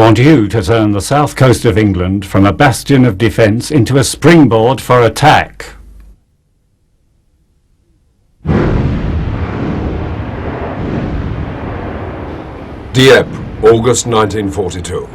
want you to turn the south coast of England from a bastion of defence into a springboard for attack. Dieppe, August 1942.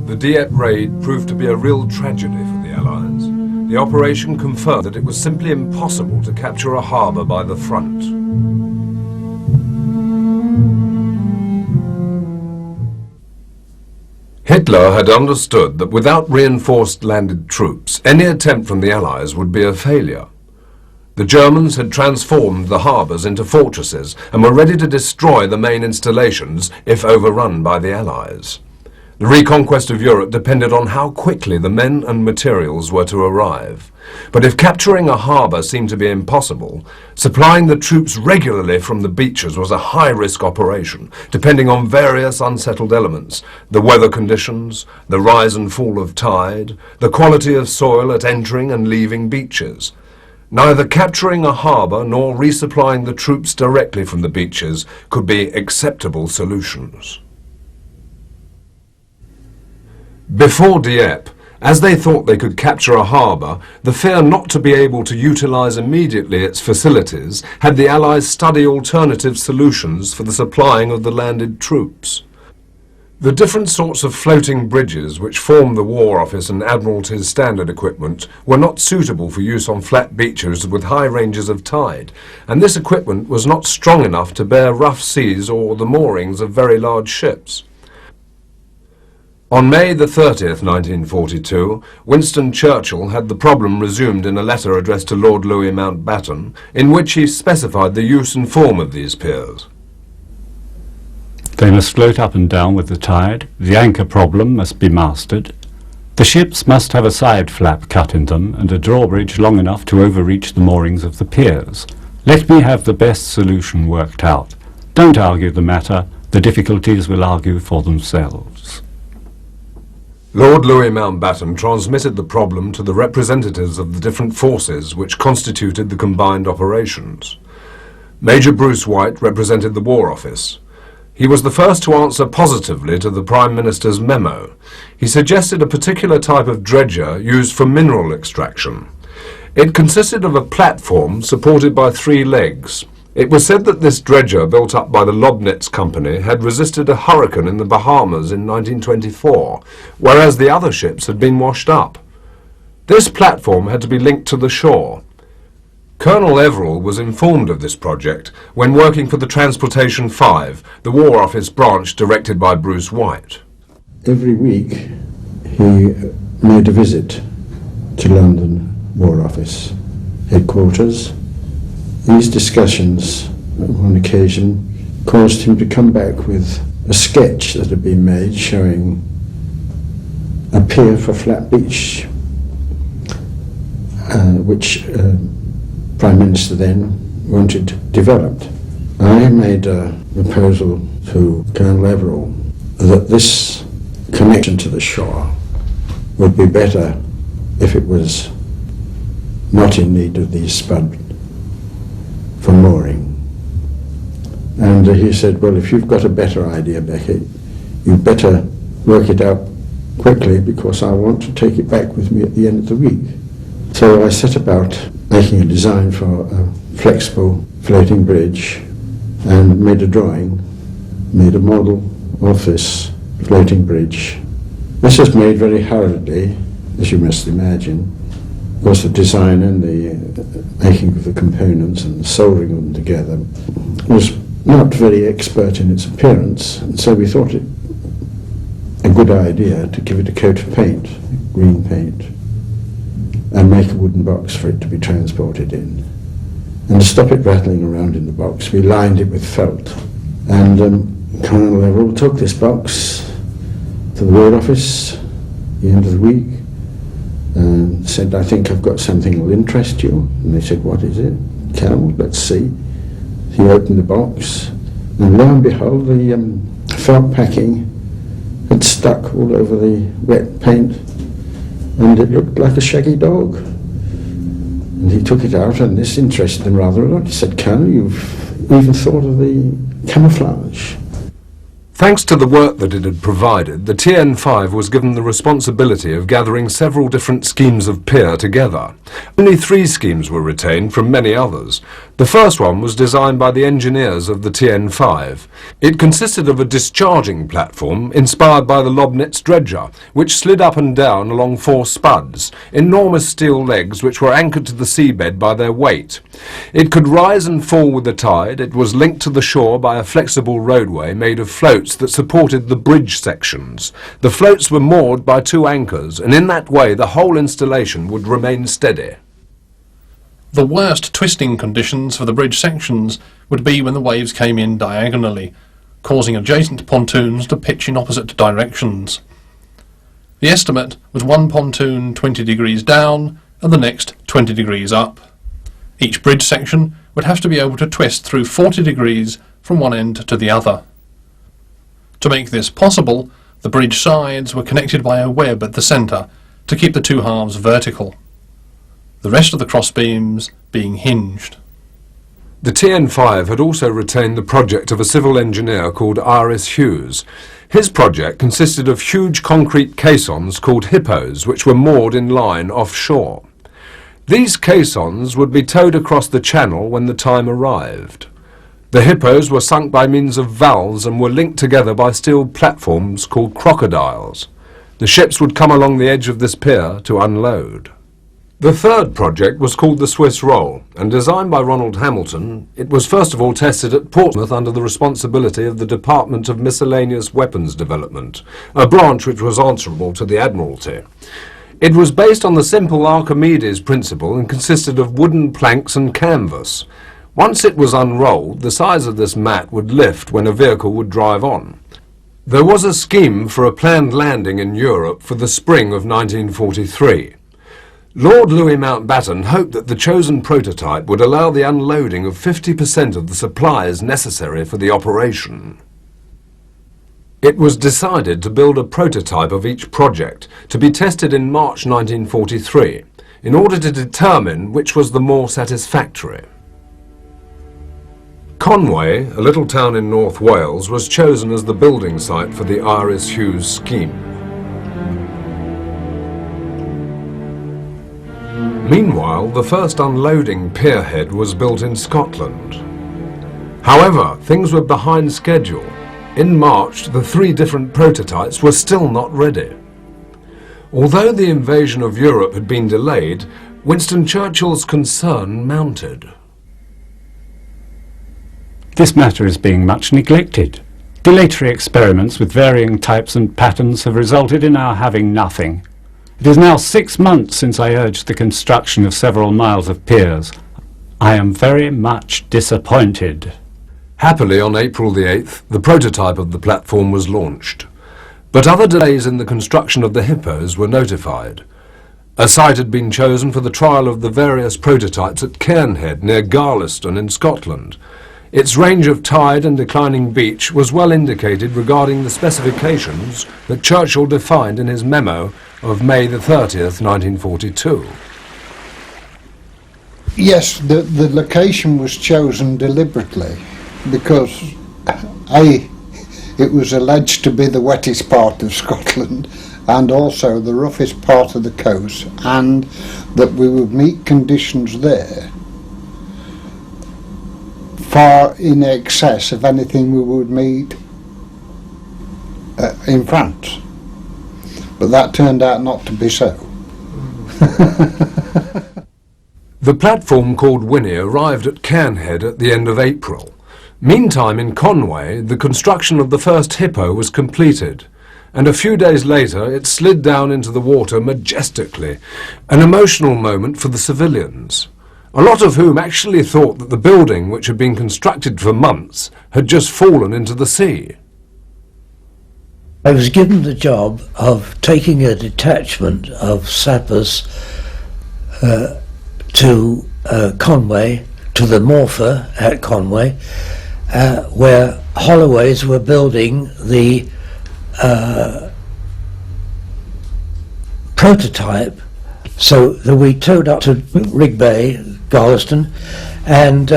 The Dieppe raid proved to be a real tragedy for the Allies. The operation confirmed that it was simply impossible to capture a harbour by the front. Hitler had understood that without reinforced landed troops, any attempt from the Allies would be a failure. The Germans had transformed the harbours into fortresses and were ready to destroy the main installations if overrun by the Allies. The reconquest of Europe depended on how quickly the men and materials were to arrive. But if capturing a harbour seemed to be impossible, supplying the troops regularly from the beaches was a high-risk operation, depending on various unsettled elements: the weather conditions, the rise and fall of tide, the quality of soil at entering and leaving beaches. Neither capturing a harbour nor resupplying the troops directly from the beaches could be acceptable solutions. Before Dieppe, as they thought they could capture a harbour, the fear not to be able to utilise immediately its facilities had the Allies study alternative solutions for the supplying of the landed troops. The different sorts of floating bridges which form the War Office and Admiralty's standard equipment were not suitable for use on flat beaches with high ranges of tide, and this equipment was not strong enough to bear rough seas or the moorings of very large ships. On May the 30th, 1942, Winston Churchill had the problem resumed in a letter addressed to Lord Louis Mountbatten, in which he specified the use and form of these piers. They must float up and down with the tide, the anchor problem must be mastered, the ships must have a side flap cut in them and a drawbridge long enough to overreach the moorings of the piers. Let me have the best solution worked out. Don't argue the matter, the difficulties will argue for themselves. Lord Louis Mountbatten transmitted the problem to the representatives of the different forces which constituted the combined operations. Major Bruce White represented the War Office. He was the first to answer positively to the Prime Minister's memo. He suggested a particular type of dredger used for mineral extraction. It consisted of a platform supported by 3 legs. It was said that this dredger, built up by the Lobnitz Company, had resisted a hurricane in the Bahamas in 1924, whereas the other ships had been washed up. This platform had to be linked to the shore. Colonel Everall was informed of this project when working for the Transportation 5, the War Office branch directed by Bruce White. Every week he made a visit to London War Office headquarters. These discussions, on one occasion, caused him to come back with a sketch that had been made showing a pier for Flat Beach, which Prime Minister then wanted developed. I made a proposal to Colonel Everall that this connection to the shore would be better if it was not in need of these spud for mooring. And he said, well, if you've got a better idea, Beckett, you'd better work it out quickly because I want to take it back with me at the end of the week. So I set about making a design for a flexible floating bridge and made a drawing, made a model of this floating bridge This was made very hurriedly, as you must imagine. Of course, the design and the making of the components and soldering them together was not very expert in its appearance, and so we thought it a good idea to give it a coat of paint, green paint, and make a wooden box for it to be transported in. And to stop it rattling around in the box, we lined it with felt. And Colonel Everall took this box to the War Office at the end of the week and said, "I think I've got something that will interest you." And they said, "What is it?" "Well, let's see." He opened the box, and lo and behold, the felt packing had stuck all over the wet paint, and it looked like a shaggy dog. And he took it out, and this interested him rather a lot. He said, "Colonel, you've even thought of the camouflage." Thanks to the work that it had provided, the TN5 was given the responsibility of gathering several different schemes of pier together. Only 3 schemes were retained from many others. The first one was designed by the engineers of the TN5. It consisted of a discharging platform inspired by the Lobnitz dredger, which slid up and down along 4 spuds, enormous steel legs which were anchored to the seabed by their weight. It could rise and fall with the tide. It was linked to the shore by a flexible roadway made of floats that supported the bridge sections. The floats were moored by 2 anchors, and in that way the whole installation would remain steady. The worst twisting conditions for the bridge sections would be when the waves came in diagonally, causing adjacent pontoons to pitch in opposite directions. The estimate was one pontoon 20 degrees down and the next 20 degrees up. Each bridge section would have to be able to twist through 40 degrees from one end to the other. To make this possible, the bridge sides were connected by a web at the centre to keep the 2 halves vertical, the rest of the crossbeams being hinged. The TN5 had also retained the project of a civil engineer called R.S. Hughes. His project consisted of huge concrete caissons called hippos, which were moored in line offshore. These caissons would be towed across the channel when the time arrived. The hippos were sunk by means of valves and were linked together by steel platforms called crocodiles. The ships would come along the edge of this pier to unload. The third project was called the Swiss Roll, and designed by Ronald Hamilton, it was first of all tested at Portsmouth under the responsibility of the Department of Miscellaneous Weapons Development, a branch which was answerable to the Admiralty. It was based on the simple Archimedes principle and consisted of wooden planks and canvas. Once it was unrolled, the size of this mat would lift when a vehicle would drive on. There was a scheme for a planned landing in Europe for the spring of 1943. Lord Louis Mountbatten hoped that the chosen prototype would allow the unloading of 50% of the supplies necessary for the operation. It was decided to build a prototype of each project to be tested in March 1943 in order to determine which was the more satisfactory. Conway, a little town in North Wales, was chosen as the building site for the R.S. Hughes scheme. Meanwhile, the first unloading pierhead was built in Scotland. However, things were behind schedule. In March, the 3 different prototypes were still not ready. Although the invasion of Europe had been delayed, Winston Churchill's concern mounted. This matter is being much neglected. Dilatory experiments with varying types and patterns have resulted in our having nothing. It is now 6 months since I urged the construction of several miles of piers. I am very much disappointed. Happily, on April the 8th, the prototype of the platform was launched. But other delays in the construction of the hippos were notified. A site had been chosen for the trial of the various prototypes at Cairnhead near Garliston in Scotland. Its range of tide and declining beach was well indicated regarding the specifications that Churchill defined in his memo of May the 30th, 1942. Yes, the location was chosen deliberately because it was alleged to be the wettest part of Scotland and also the roughest part of the coast, and that we would meet conditions there far in excess of anything we would meet in France. but that turned out not to be so. The platform called Winnie arrived at Cairnhead at the end of April. Meantime, in Conway, the construction of the first hippo was completed, and a few days later it slid down into the water majestically, an emotional moment for the civilians, a lot of whom actually thought that the building, which had been constructed for months, had just fallen into the sea. I was given the job of taking a detachment of sappers to Conway, to the morpher at Conway, where Holloways were building the prototype. So that we towed up to Rig Bay, Garliston, and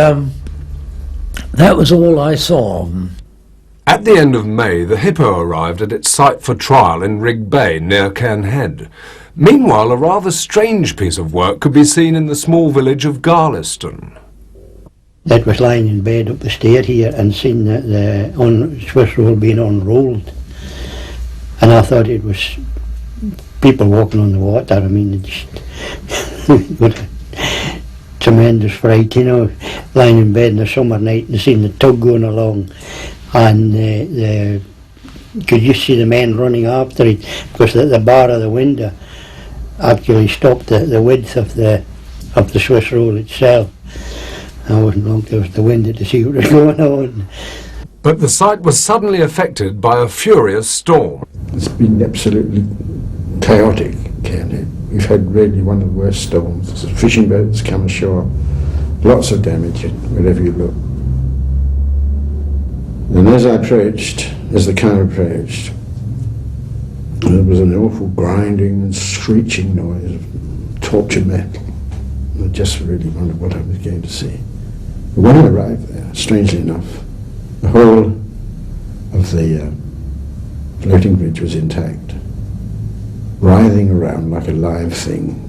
that was all I saw. At the end of May, the hippo arrived at its site for trial in Rig Bay near Cairnhead. Meanwhile, a rather strange piece of work could be seen in the small village of Garliston. That was lying in bed up the stair here and seen the Swiss roll being unrolled, and I thought it was people walking on the water. I mean, it just got a tremendous fright, you know, lying in bed in the summer night and seeing the tug going along, and could you see the men running after it, because the bar of the window actually stopped the width of the Swiss roll itself. I wasn't long there was the window to see what was going on. But the site was suddenly affected by a furious storm. It's been absolutely chaotic, Cairnhead. We've had really one of the worst storms. Fishing boats come ashore, lots of damage wherever you look. And as the car approached, there was an awful grinding and screeching noise of torture metal. I just really wondered what I was going to see. But when I arrived there, strangely enough, the whole of the floating bridge was intact, writhing around like a live thing.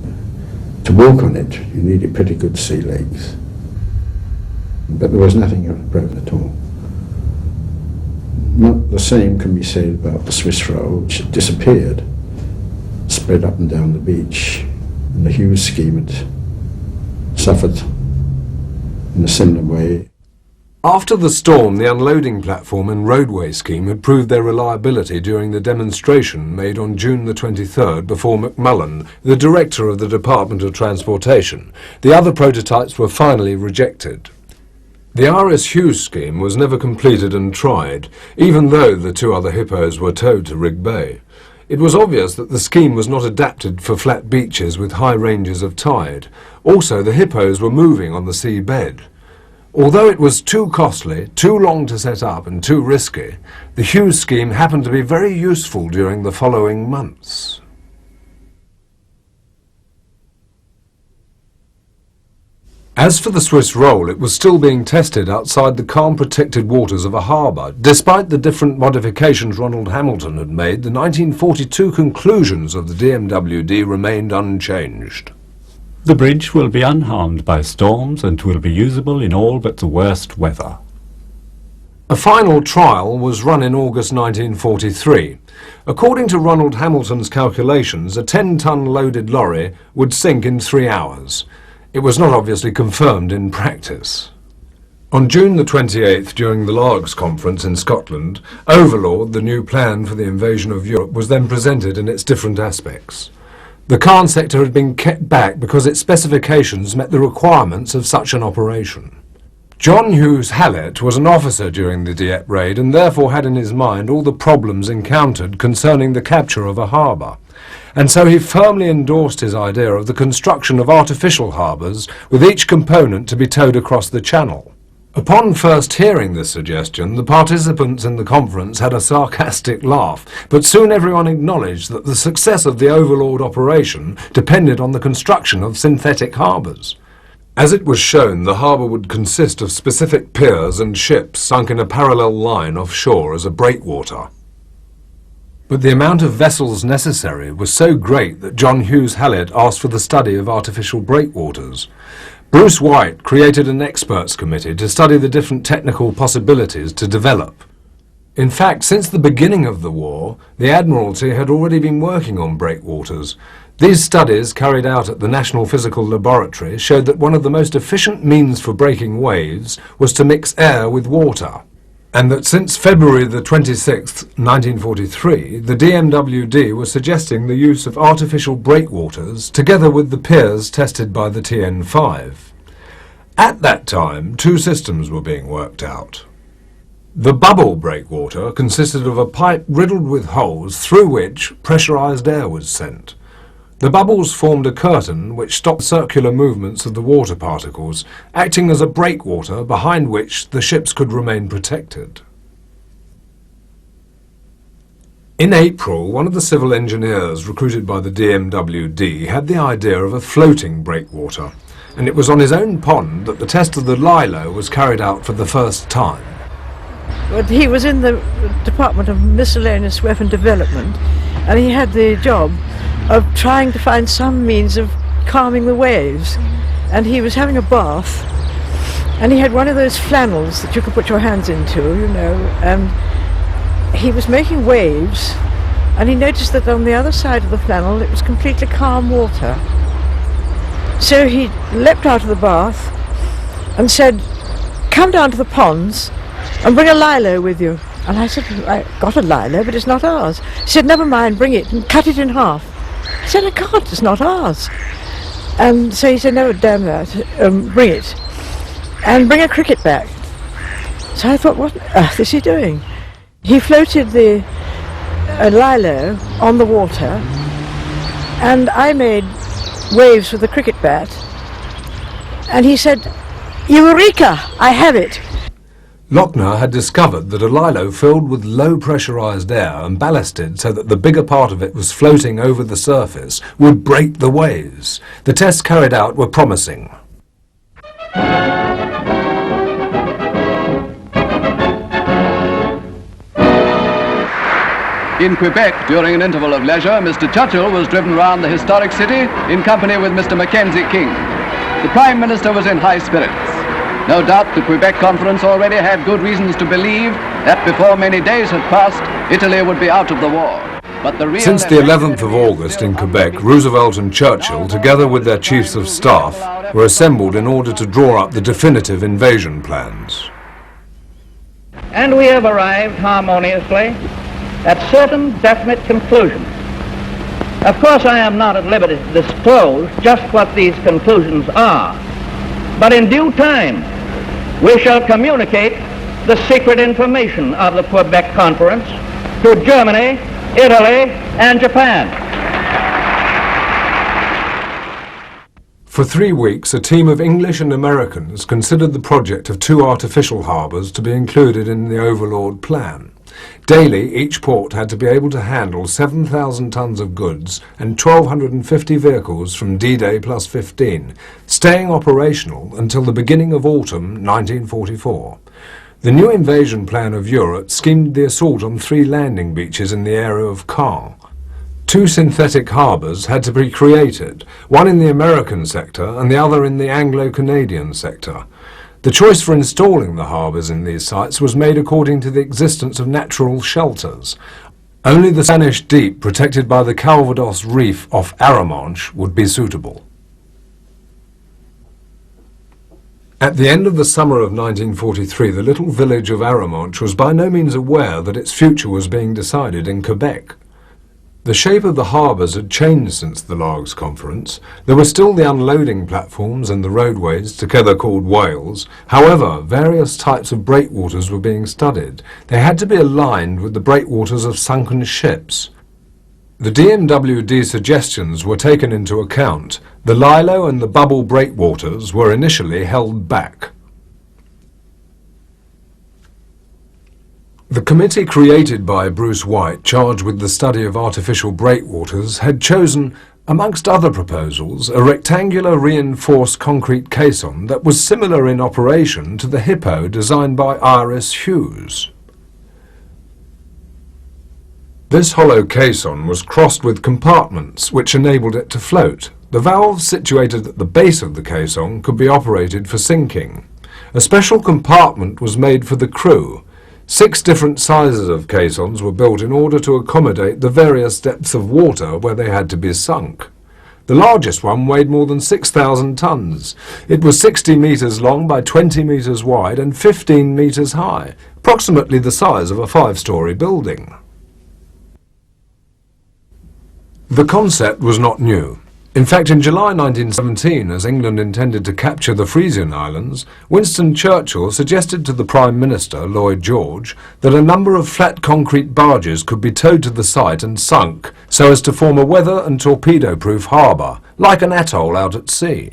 To walk on it, you needed pretty good sea legs. But there was nothing broken at all. Not the same can be said about the Swiss roll, which had disappeared, spread up and down the beach, and the Hughes scheme had suffered in a similar way. After the storm, the unloading platform and roadway scheme had proved their reliability during the demonstration made on June the 23rd before McMullen, the director of the Department of Transportation. The other prototypes were finally rejected. The R.S. Hughes scheme was never completed and tried, even though the two other hippos were towed to Rig Bay. It was obvious that the scheme was not adapted for flat beaches with high ranges of tide. Also, the hippos were moving on the seabed. Although it was too costly, too long to set up and too risky, the Hughes scheme happened to be very useful during the following months. As for the Swiss roll, it was still being tested outside the calm-protected waters of a harbour. Despite the different modifications Ronald Hamilton had made, the 1942 conclusions of the DMWD remained unchanged. The bridge will be unharmed by storms and will be usable in all but the worst weather. A final trial was run in August 1943. According to Ronald Hamilton's calculations, a 10-ton loaded lorry would sink in 3 hours. It was not obviously confirmed in practice. On June the 28th, during the Largs Conference in Scotland, Overlord, the new plan for the invasion of Europe, was then presented in its different aspects. The Cairn sector had been kept back because its specifications met the requirements of such an operation. John Hughes Hallett was an officer during the Dieppe raid and therefore had in his mind all the problems encountered concerning the capture of a harbour. And so he firmly endorsed his idea of the construction of artificial harbours, with each component to be towed across the channel. Upon first hearing this suggestion, the participants in the conference had a sarcastic laugh, but soon everyone acknowledged that the success of the Overlord operation depended on the construction of synthetic harbours. As it was shown, the harbour would consist of specific piers and ships sunk in a parallel line offshore as a breakwater. But the amount of vessels necessary was so great that John Hughes Hallett asked for the study of artificial breakwaters. Bruce White created an experts committee to study the different technical possibilities to develop. In fact, since the beginning of the war, the Admiralty had already been working on breakwaters. These studies, carried out at the National Physical Laboratory, showed that one of the most efficient means for breaking waves was to mix air with water, and that since February the 26th, 1943, the DMWD was suggesting the use of artificial breakwaters together with the piers tested by the TN5. At that time, two systems were being worked out. The bubble breakwater consisted of a pipe riddled with holes through which pressurized air was sent. The bubbles formed a curtain which stopped circular movements of the water particles, acting as a breakwater behind which the ships could remain protected. In April, one of the civil engineers recruited by the DMWD had the idea of a floating breakwater, and it was on his own pond that the test of the Lilo was carried out for the first time. But he was in the Department of Miscellaneous Weapon Development, and he had the job of trying to find some means of calming the waves. And he was having a bath, and he had one of those flannels that you could put your hands into, you know, and he was making waves, and he noticed that on the other side of the flannel it was completely calm water. So he leapt out of the bath and said, "Come down to the ponds and bring a lilo with you." And I said, "I got a lilo, but it's not ours." He said, "Never mind, bring it and cut it in half." I said, "I can't, it's not ours." And so he said, "No, damn that, bring it. And bring a cricket bat." So I thought, what on earth is he doing? He floated the lilo on the water, and I made waves with the cricket bat. And he said, "Eureka, I have it." Lochner had discovered that a lilo filled with low pressurized air and ballasted so that the bigger part of it was floating over the surface would break the waves. The tests carried out were promising. In Quebec, during an interval of leisure, Mr. Churchill was driven round the historic city in company with Mr. Mackenzie King. The Prime Minister was in high spirits. No doubt the Quebec Conference already had good reasons to believe that before many days had passed, Italy would be out of the war. But the real Since the 11th of August in Quebec, Roosevelt and Churchill, together with their chiefs of staff, were assembled in order to draw up the definitive invasion plans. And we have arrived harmoniously at certain definite conclusions. Of course, I am not at liberty to disclose just what these conclusions are, but in due time we shall communicate the secret information of the Quebec Conference to Germany, Italy, and Japan. For 3 weeks, a team of English and Americans considered the project of 2 artificial harbours to be included in the Overlord Plan. Daily, each port had to be able to handle 7,000 tons of goods and 1,250 vehicles from D-Day plus 15, staying operational until the beginning of autumn 1944. The new invasion plan of Europe schemed the assault on 3 landing beaches in the area of Caen. 2 synthetic harbours had to be created, one in the American sector and the other in the Anglo-Canadian sector. The choice for installing the harbours in these sites was made according to the existence of natural shelters. Only the Spanish Deep, protected by the Calvados Reef off Arromanches, would be suitable. At the end of the summer of 1943, the little village of Arromanches was by no means aware that its future was being decided in Quebec. The shape of the harbours had changed since the Largs Conference. There were still the unloading platforms and the roadways, together called whales. However, various types of breakwaters were being studied. They had to be aligned with the breakwaters of sunken ships. The DMWD suggestions were taken into account. The Lilo and the bubble breakwaters were initially held back. The committee created by Bruce White, charged with the study of artificial breakwaters, had chosen, amongst other proposals, a rectangular reinforced concrete caisson that was similar in operation to the Hippo designed by Iris Hughes. This hollow caisson was crossed with compartments which enabled it to float. The valves situated at the base of the caisson could be operated for sinking. A special compartment was made for the crew. 6 different sizes of caissons were built in order to accommodate the various depths of water where they had to be sunk. The largest one weighed more than 6,000 tons. It was 60 metres long by 20 metres wide and 15 metres high, approximately the size of a 5-storey building. The concept was not new. In fact, in July 1917, as England intended to capture the Frisian Islands, Winston Churchill suggested to the Prime Minister, Lloyd George, that a number of flat concrete barges could be towed to the site and sunk so as to form a weather and torpedo-proof harbour, like an atoll out at sea.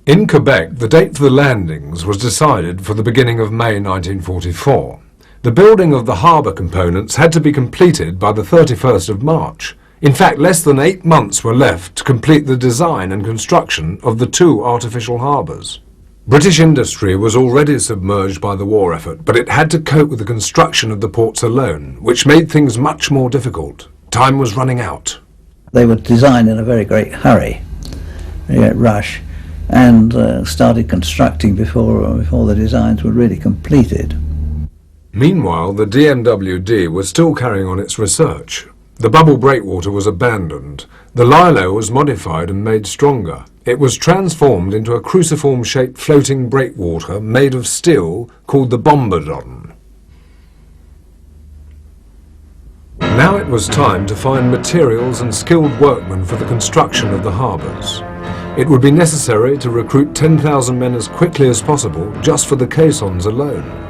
In Quebec, the date for the landings was decided for the beginning of May 1944. The building of the harbour components had to be completed by the 31st of March. In fact, less than 8 months were left to complete the design and construction of the 2 artificial harbours. British industry was already submerged by the war effort, but it had to cope with the construction of the ports alone, which made things much more difficult. Time was running out. They were designed in a very great hurry, a great rush, and started constructing before the designs were really completed. Meanwhile, the DMWD was still carrying on its research. The bubble breakwater was abandoned. The lilo was modified and made stronger. It was transformed into a cruciform-shaped floating breakwater made of steel called the bombardon. Now it was time to find materials and skilled workmen for the construction of the harbours. It would be necessary to recruit 10,000 men as quickly as possible just for the caissons alone.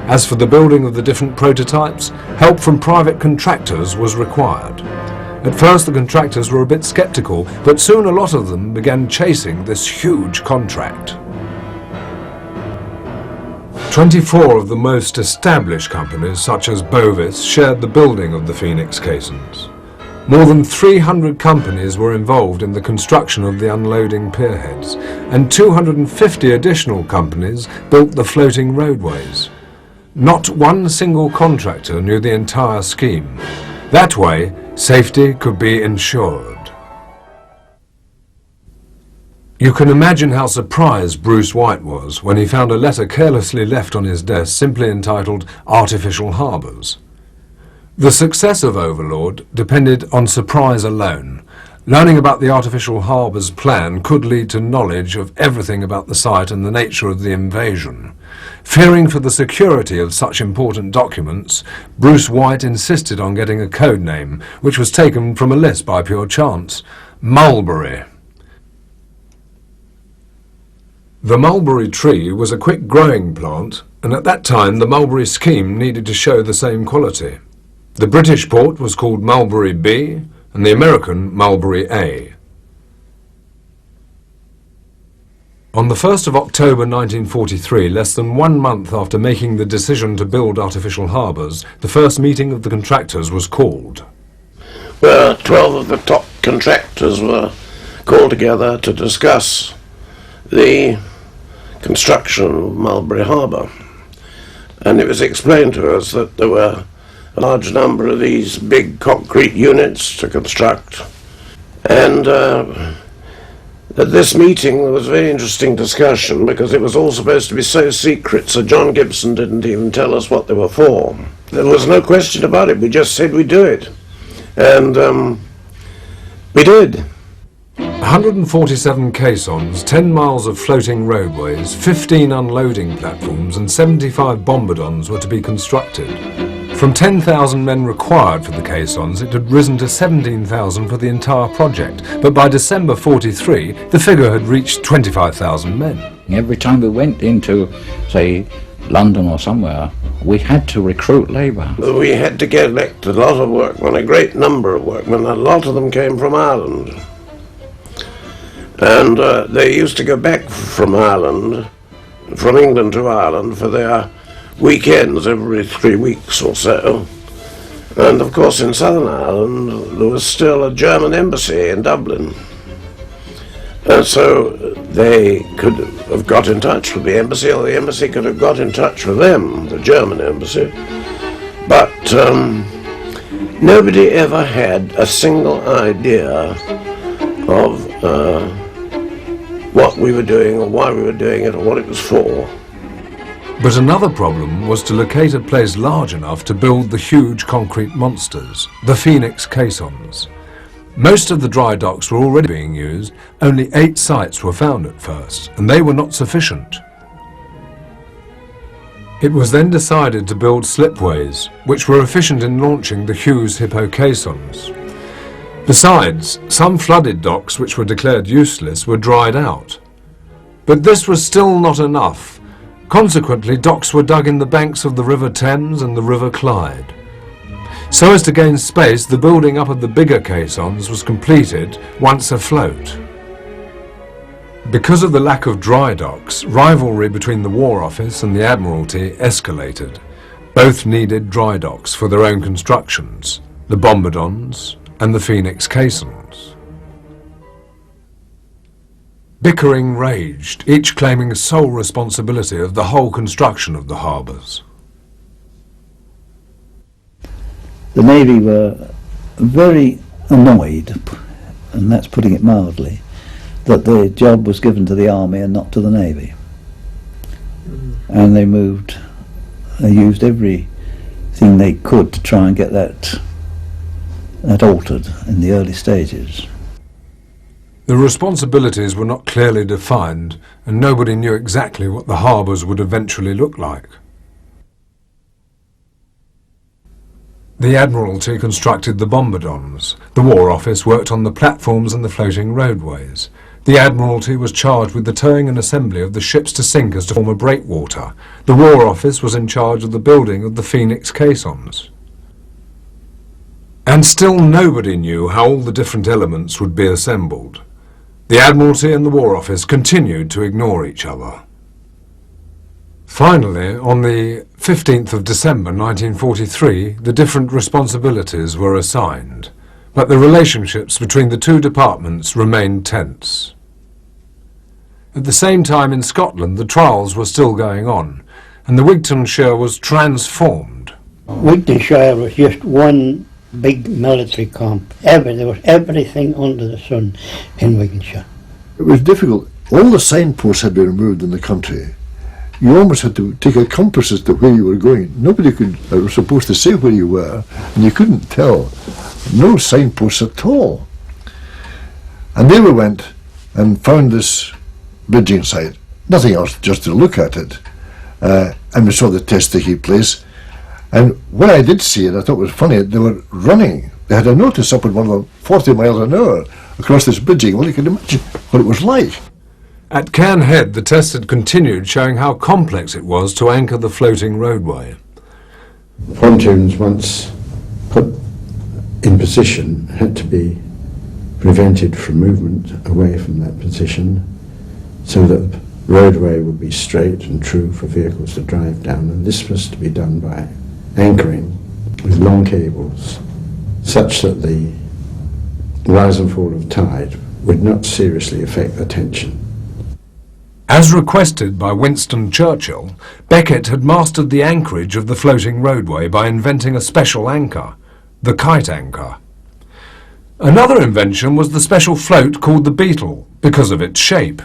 As for the building of the different prototypes, help from private contractors was required. At first the contractors were a bit sceptical, but soon a lot of them began chasing this huge contract. 24 of the most established companies, such as Bovis, shared the building of the Phoenix caissons. More than 300 companies were involved in the construction of the unloading pierheads, and 250 additional companies built the floating roadways. Not one single contractor knew the entire scheme. That way, safety could be ensured. You can imagine how surprised Bruce White was when he found a letter carelessly left on his desk simply entitled Artificial Harbours. The success of Overlord depended on surprise alone. Learning about the Artificial Harbours plan could lead to knowledge of everything about the site and the nature of the invasion. Fearing for the security of such important documents, Bruce White insisted on getting a code name, which was taken from a list by pure chance: Mulberry. The mulberry tree was a quick-growing plant, and at that time the mulberry scheme needed to show the same quality. The British port was called Mulberry B, and the American Mulberry A. On the 1st of October 1943, less than 1 month after making the decision to build artificial harbours, the first meeting of the contractors was called. Where 12 of the top contractors were called together to discuss the construction of Mulberry Harbour. And it was explained to us that there were a large number of these big concrete units to construct, and at this meeting there was a very interesting discussion because it was all supposed to be so secret, so John Gibson didn't even tell us what they were for. There was no question about it, we just said we'd do it, and we did. 147 caissons, 10 miles of floating roadways, 15 unloading platforms and 75 bombardons were to be constructed. From 10,000 men required for the caissons, it had risen to 17,000 for the entire project, but by December 43, the figure had reached 25,000 men. Every time we went into, say, London or somewhere, we had to recruit labour. We had to get a lot of workmen, a great number of workmen. A lot of them came from Ireland. And they used to go back from Ireland, from England to Ireland, for their weekends every 3 weeks or so. And of course in Southern Ireland there was still a German embassy in Dublin. So they could have got in touch with the embassy, or the embassy could have got in touch with them, the German embassy. But nobody ever had a single idea of what we were doing or why we were doing it or what it was for. But another problem was to locate a place large enough to build the huge concrete monsters, the Phoenix caissons. Most of the dry docks were already being used, only 8 sites were found at first, and they were not sufficient. It was then decided to build slipways, which were efficient in launching the Hughes Hippo caissons. Besides, some flooded docks which were declared useless were dried out. But this was still not enough. Consequently, docks were dug in the banks of the River Thames and the River Clyde. So as to gain space, the building up of the bigger caissons was completed once afloat. Because of the lack of dry docks, rivalry between the War Office and the Admiralty escalated. Both needed dry docks for their own constructions, the bombardons and the Phoenix caissons. Bickering raged, each claiming sole responsibility of the whole construction of the harbours. The Navy were very annoyed, and that's putting it mildly, that the job was given to the Army and not to the Navy. And they used everything they could to try and get that altered in the early stages. The responsibilities were not clearly defined, and nobody knew exactly what the harbours would eventually look like. The Admiralty constructed the bombardons. The War Office worked on the platforms and the floating roadways. The Admiralty was charged with the towing and assembly of the ships to sinkers to form a breakwater. The War Office was in charge of the building of the Phoenix caissons. And still nobody knew how all the different elements would be assembled. The Admiralty and the War Office continued to ignore each other. Finally, on the 15th of December 1943, the different responsibilities were assigned, but the relationships between the two departments remained tense. At the same time in Scotland, the trials were still going on, and the Wigtonshire was transformed. Wigtonshire was just one big military camp. There was everything under the sun in Wigtonshire. It was difficult. All the signposts had been removed in the country. You almost had to take a compass as to where you were going. Nobody was supposed to say where you were, and you couldn't tell. No signposts at all. And there we went and found this bridging site. Nothing else, just to look at it. And we saw the test take place. And when I did see it, I thought it was funny, they were running. They had a notice up at one of them, 40 miles an hour across this bridging. Well, you can imagine what it was like. At Cairn Head, the test had continued, showing how complex it was to anchor the floating roadway. Pontoons, once put in position, had to be prevented from movement away from that position so that the roadway would be straight and true for vehicles to drive down, and this was to be done by anchoring with long cables such that the rise and fall of tide would not seriously affect the tension. As requested by Winston Churchill, Beckett had mastered the anchorage of the floating roadway by inventing a special anchor, the kite anchor. Another invention was the special float called the Beetle, because of its shape.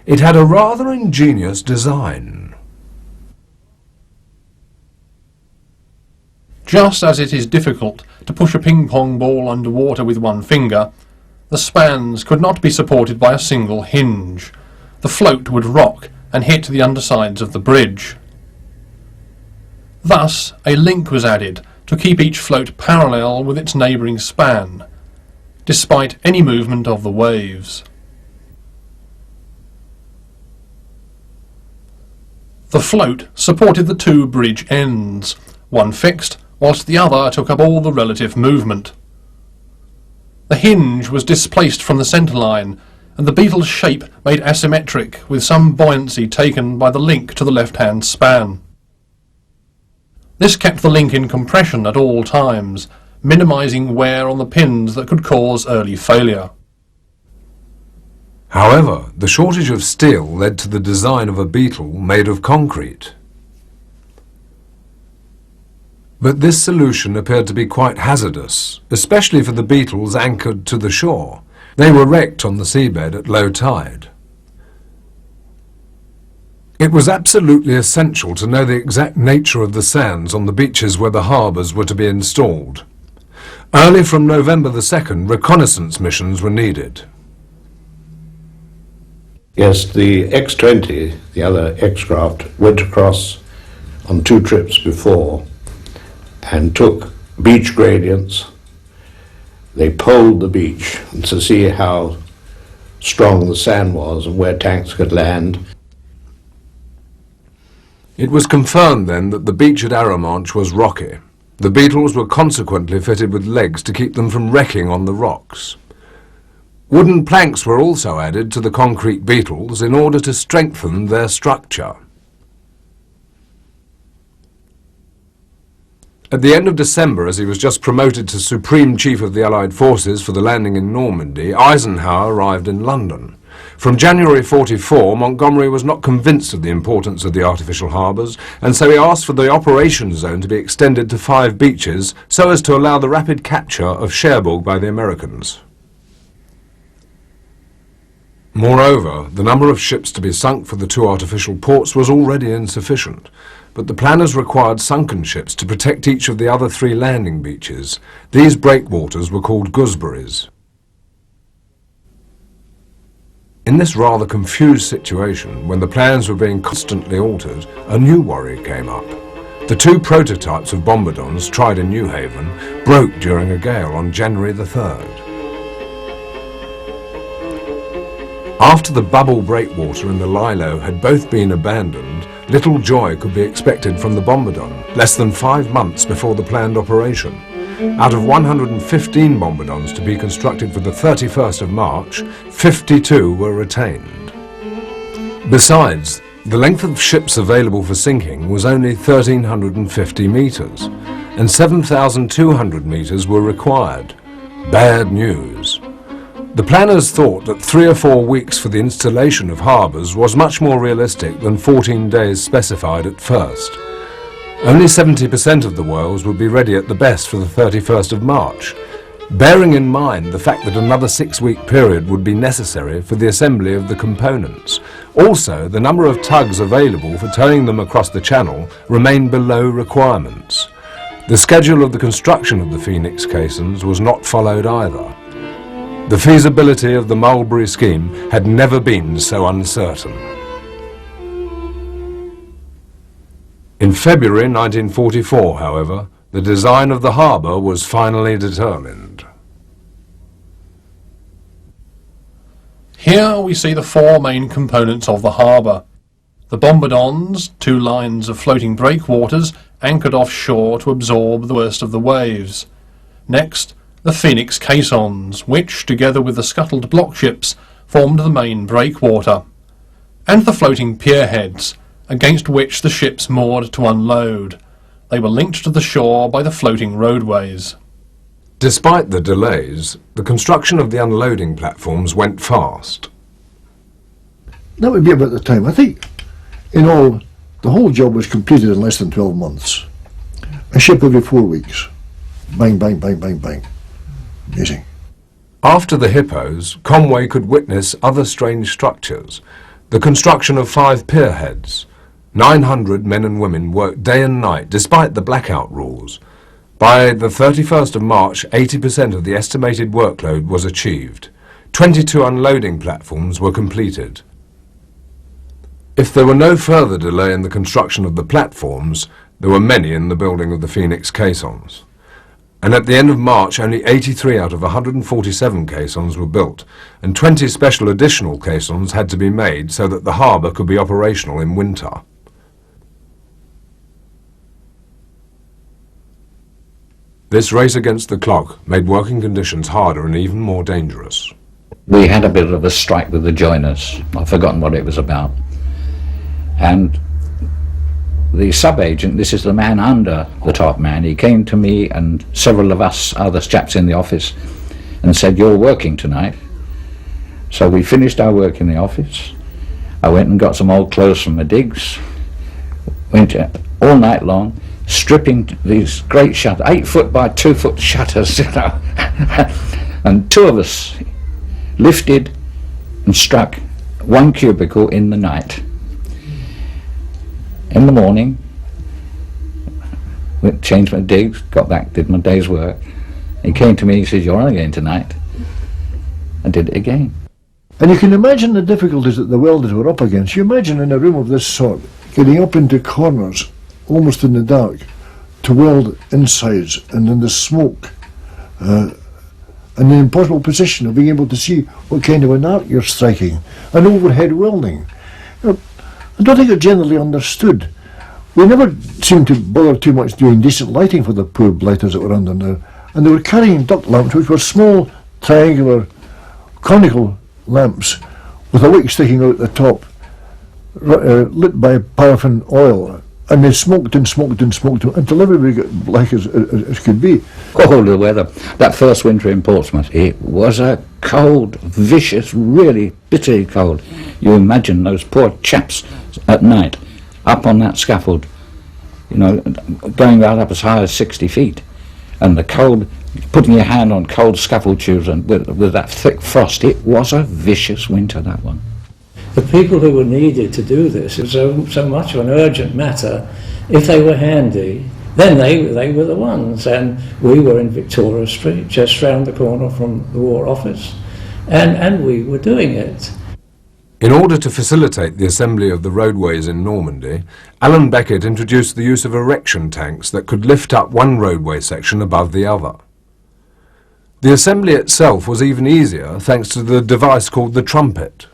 It had a rather ingenious design. Just as it is difficult to push a ping-pong ball underwater with one finger, the spans could not be supported by a single hinge. The float would rock and hit the undersides of the bridge. Thus, a link was added to keep each float parallel with its neighbouring span, despite any movement of the waves. The float supported the two bridge ends, one fixed, whilst the other took up all the relative movement. The hinge was displaced from the centre line, and the Beetle's shape made asymmetric, with some buoyancy taken by the link to the left-hand span. This kept the link in compression at all times, minimising wear on the pins that could cause early failure. However, the shortage of steel led to the design of a Beetle made of concrete. But this solution appeared to be quite hazardous, especially for the Beetles anchored to the shore. They were wrecked on the seabed at low tide. It was absolutely essential to know the exact nature of the sands on the beaches where the harbours were to be installed. Early from November the 2nd, reconnaissance missions were needed. Yes, the X-20, the other X-craft, went across on 2 trips before and took beach gradients. They poled the beach to see how strong the sand was and where tanks could land. It was confirmed then that the beach at Arromanches was rocky. The beetles were consequently fitted with legs to keep them from wrecking on the rocks. Wooden planks were also added to the concrete beetles in order to strengthen their structure. At the end of December, as he was just promoted to Supreme Chief of the Allied Forces for the landing in Normandy, Eisenhower arrived in London. From January 44, Montgomery was not convinced of the importance of the artificial harbours, and so he asked for the operations zone to be extended to 5 beaches so as to allow the rapid capture of Cherbourg by the Americans. Moreover, the number of ships to be sunk for the 2 artificial ports was already insufficient, but the planners required sunken ships to protect each of the other 3 landing beaches. These breakwaters were called gooseberries. In this rather confused situation, when the plans were being constantly altered, a new worry came up. The 2 prototypes of bombardons tried in New Haven broke during a gale on January the 3rd. After the bubble breakwater and the Lilo had both been abandoned, little joy could be expected from the bombardon, less than 5 months before the planned operation. Out of 115 bombardons to be constructed for the 31st of March, 52 were retained. Besides, the length of ships available for sinking was only 1,350 metres, and 7,200 metres were required. Bad news. The planners thought that 3 or 4 weeks for the installation of harbours was much more realistic than 14 days specified at first. Only 70% of the whales would be ready at the best for the 31st of March, bearing in mind the fact that another 6-week period would be necessary for the assembly of the components. Also, the number of tugs available for towing them across the channel remained below requirements. The schedule of the construction of the Phoenix caissons was not followed either. The feasibility of the Mulberry scheme had never been so uncertain. In February 1944, however, the design of the harbour was finally determined. Here we see the 4 main components of the harbour. The bombardons, 2 lines of floating breakwaters anchored offshore to absorb the worst of the waves. Next, the Phoenix caissons, which, together with the scuttled block ships, formed the main breakwater. And the floating pierheads, against which the ships moored to unload. They were linked to the shore by the floating roadways. Despite the delays, the construction of the unloading platforms went fast. That would be about the time. I think, in all, the whole job was completed in less than 12 months. A ship every 4 weeks. Bang, bang, bang, bang, bang. Amazing. After the hippos, Conway could witness other strange structures. The construction of 5 pierheads. 900 men and women worked day and night despite the blackout rules. By the 31st of March, 80% of the estimated workload was achieved. 22 unloading platforms were completed. If there were no further delay in the construction of the platforms, there were many in the building of the Phoenix caissons. And at the end of March, only 83 out of 147 caissons were built, and 20 special additional caissons had to be made so that the harbour could be operational in winter. This race against the clock made working conditions harder and even more dangerous. We had a bit of a strike with the joiners. I've forgotten what it was about. And the sub-agent, this is the man under the top man, he came to me and several of us other chaps in the office and said, "You're working tonight." So we finished our work in the office. I went and got some old clothes from the digs, went all night long, stripping these great shutters, 8 foot by 2 foot shutters, you know. And 2 of us lifted and struck 1 cubicle in the night. In the morning, changed my digs, got back, did my day's work. He came to me, he says, "You're on again tonight." I did it again. And you can imagine the difficulties that the welders were up against. You imagine in a room of this sort, getting up into corners, almost in the dark, to weld insides, and in the smoke, and the impossible position of being able to see what kind of an arc you're striking, and overhead welding. I don't think it's generally understood. We never seemed to bother too much doing decent lighting for the poor blighters that were under now, and they were carrying duct lamps, which were small, triangular, conical lamps with a wick sticking out the top, lit by paraffin oil, and they smoked and smoked and smoked until everybody got black as could be. Oh, the weather. That first winter in Portsmouth, it was a cold, vicious, really bitterly cold. You imagine those poor chaps at night up on that scaffold, you know, going right up as high as 60 feet, and the cold, putting your hand on cold scaffold tubes and with that thick frost. It was a vicious winter, that one. The people who were needed to do this, it was so much of an urgent matter. If they were handy, then they were the ones, and we were in Victoria Street, just round the corner from the War Office, and we were doing it. In order to facilitate the assembly of the roadways in Normandy, Alan Beckett introduced the use of erection tanks that could lift up one roadway section above the other. The assembly itself was even easier thanks to the device called the trumpet.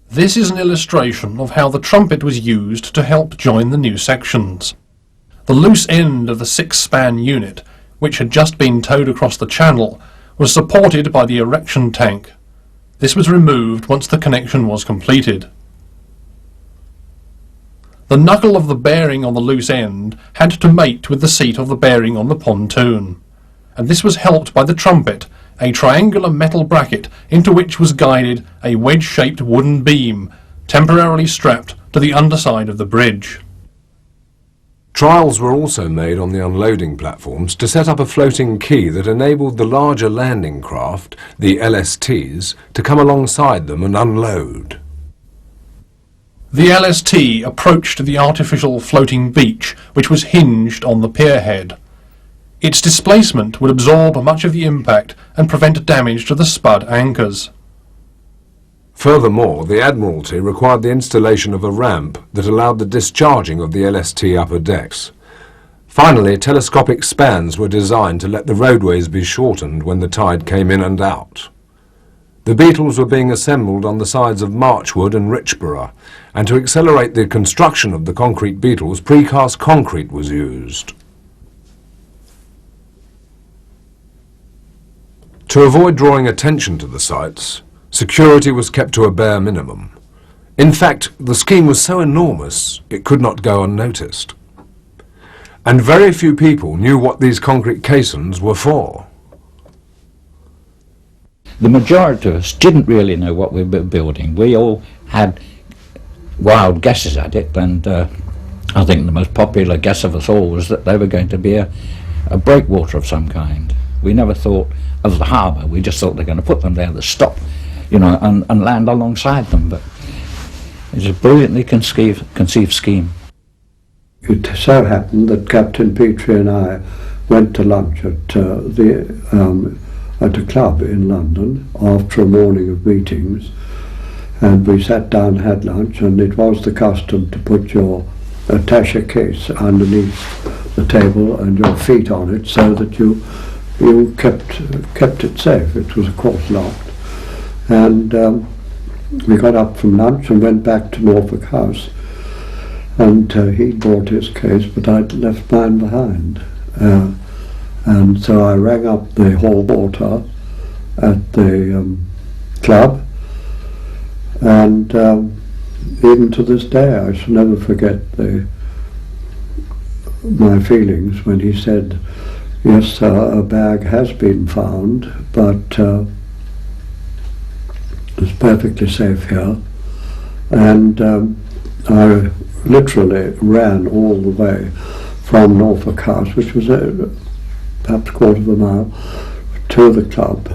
This is an illustration of how the trumpet was used to help join the new sections. The loose end of the 6-span unit, which had just been towed across the channel, was supported by the erection tank. This was removed once the connection was completed. The knuckle of the bearing on the loose end had to mate with the seat of the bearing on the pontoon, and this was helped by the trumpet, a triangular metal bracket into which was guided a wedge-shaped wooden beam, temporarily strapped to the underside of the bridge. Trials were also made on the unloading platforms to set up a floating quay that enabled the larger landing craft, the LSTs, to come alongside them and unload. The LST approached the artificial floating beach, which was hinged on the pierhead. Its displacement would absorb much of the impact and prevent damage to the spud anchors. Furthermore, the Admiralty required the installation of a ramp that allowed the discharging of the LST upper decks. Finally, telescopic spans were designed to let the roadways be shortened when the tide came in and out. The Beetles were being assembled on the sides of Marchwood and Richborough, and to accelerate the construction of the concrete Beetles, precast concrete was used. To avoid drawing attention to the sites, security was kept to a bare minimum. In fact, the scheme was so enormous it could not go unnoticed. And very few people knew what these concrete caissons were for. The majority of us didn't really know what we were building. We all had wild guesses at it, and I think the most popular guess of us all was that they were going to be a breakwater of some kind. We never thought of the harbour. We just thought they're going to put them there to stop, you know, and land alongside them. But it's a brilliantly conceived scheme. It so happened that Captain Petrie and I went to lunch at a club in London after a morning of meetings, and we sat down and had lunch, and it was the custom to put your attaché case underneath the table and your feet on it so that you kept it safe. It was of course locked, and we got up from lunch and went back to Norfolk House, and he brought his case, but I'd left mine behind, and so I rang up the hall porter at the club, and even to this day I shall never forget my feelings when he said, "Yes, sir, a bag has been found, but it's perfectly safe here." And I literally ran all the way from Norfolk House, which was perhaps a quarter of a mile, to the club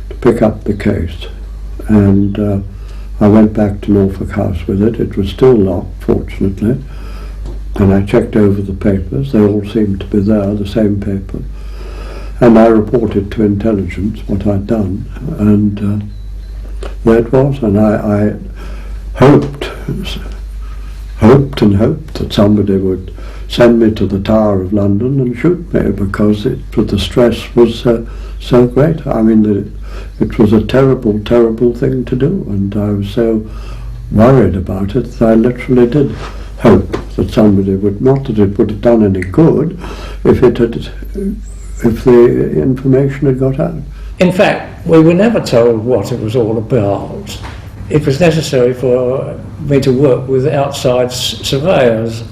to pick up the case. And I went back to Norfolk House with it. It was still locked, fortunately, and I checked over the papers. They all seemed to be there, the same paper, and I reported to intelligence what I'd done, and there it was. And I hoped that somebody would send me to the Tower of London and shoot me, because the stress was so great. I mean, it was a terrible, terrible thing to do, and I was so worried about it that I literally did hope that somebody would, not that it would have done any good if the information had got out. In fact, we were never told what it was all about. It was necessary for me to work with outside surveyors,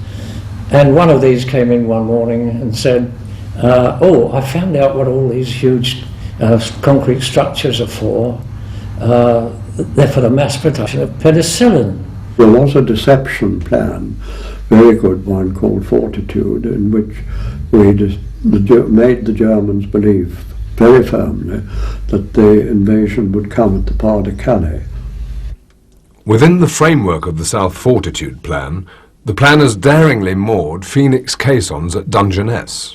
and one of these came in one morning and said, oh, I found out what all these huge concrete structures are for. They're for the mass production of penicillin. There was a deception plan, very good one, called Fortitude, in which we made the Germans believe very firmly that the invasion would come at the Pas de Calais. Within the framework of the South Fortitude Plan, the planners daringly moored Phoenix caissons at Dungeness.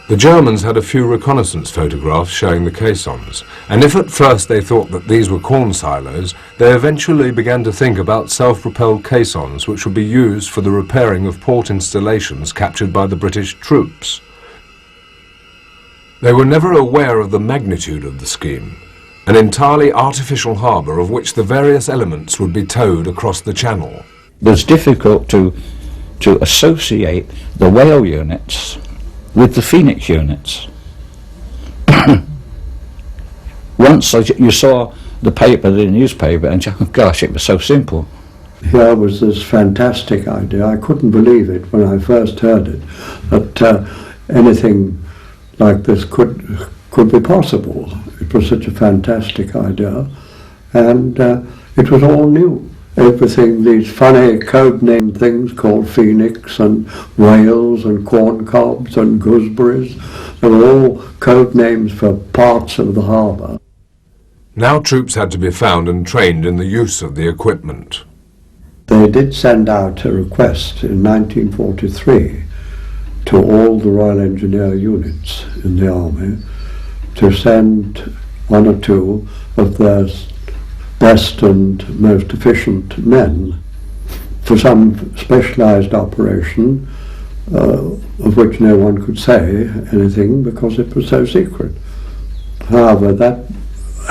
The Germans had a few reconnaissance photographs showing the caissons, and if at first they thought that these were corn silos, they eventually began to think about self-propelled caissons which would be used for the repairing of port installations captured by the British troops. They were never aware of the magnitude of the scheme, an entirely artificial harbour of which the various elements would be towed across the channel. It was difficult to associate the whale units with the Phoenix units. Once you saw the paper, the newspaper, and oh gosh, it was so simple. Here was this fantastic idea. I couldn't believe it when I first heard it, that anything like this could be possible. It was such a fantastic idea, and it was all new. Everything, these funny code-named things called Phoenix and whales and corn cobs and gooseberries, they were all code names for parts of the harbour. Now troops had to be found and trained in the use of the equipment. They did send out a request in 1943 to all the Royal Engineer units in the army to send one or two of their best and most efficient men for some specialised operation of which no one could say anything because it was so secret. However, that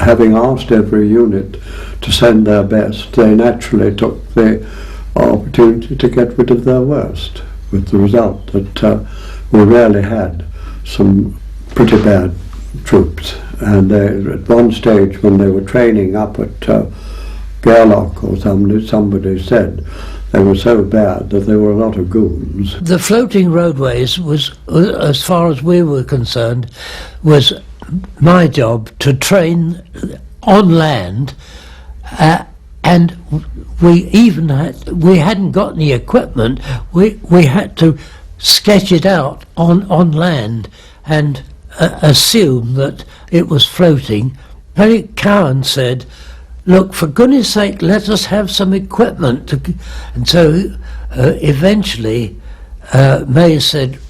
having asked every unit to send their best, they naturally took the opportunity to get rid of their worst, with the result that we really had some pretty bad troops. And at one stage when they were training up at Gairloch or somebody said they were so bad that they were a lot of goons. The floating roadways was, as far as we were concerned, was my job to train on land, and we hadn't got any equipment. We had to sketch it out on land and assume that it was floating. Harry Cowan said, look, for goodness sake, let us have some equipment. And so eventually May said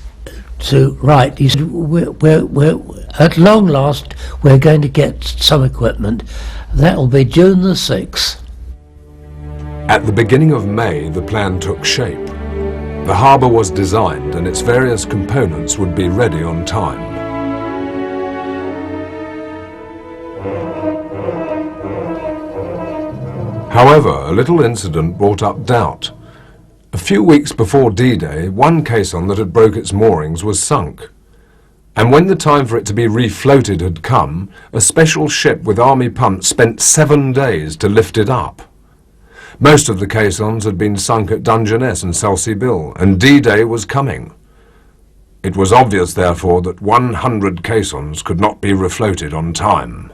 to Wright, he said, we're at long last we're going to get some equipment. That'll be June the 6th. At the beginning of May, the plan took shape. The harbour was designed and its various components would be ready on time. However, a little incident brought up doubt. A few weeks before D-Day, one caisson that had broke its moorings was sunk. And when the time for it to be refloated had come, a special ship with army pumps spent 7 days to lift it up. Most of the caissons had been sunk at Dungeness and Selsey Bill, and D-Day was coming. It was obvious, therefore, that 100 caissons could not be refloated on time.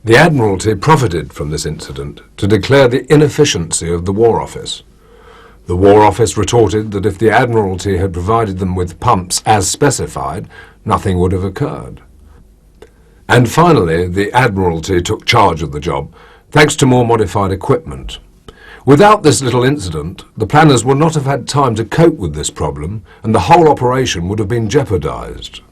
The Admiralty profited from this incident to declare the inefficiency of the War Office. The War Office retorted that if the Admiralty had provided them with pumps as specified, nothing would have occurred. And finally, the Admiralty took charge of the job, thanks to more modified equipment. Without this little incident, the planners would not have had time to cope with this problem, and the whole operation would have been jeopardized.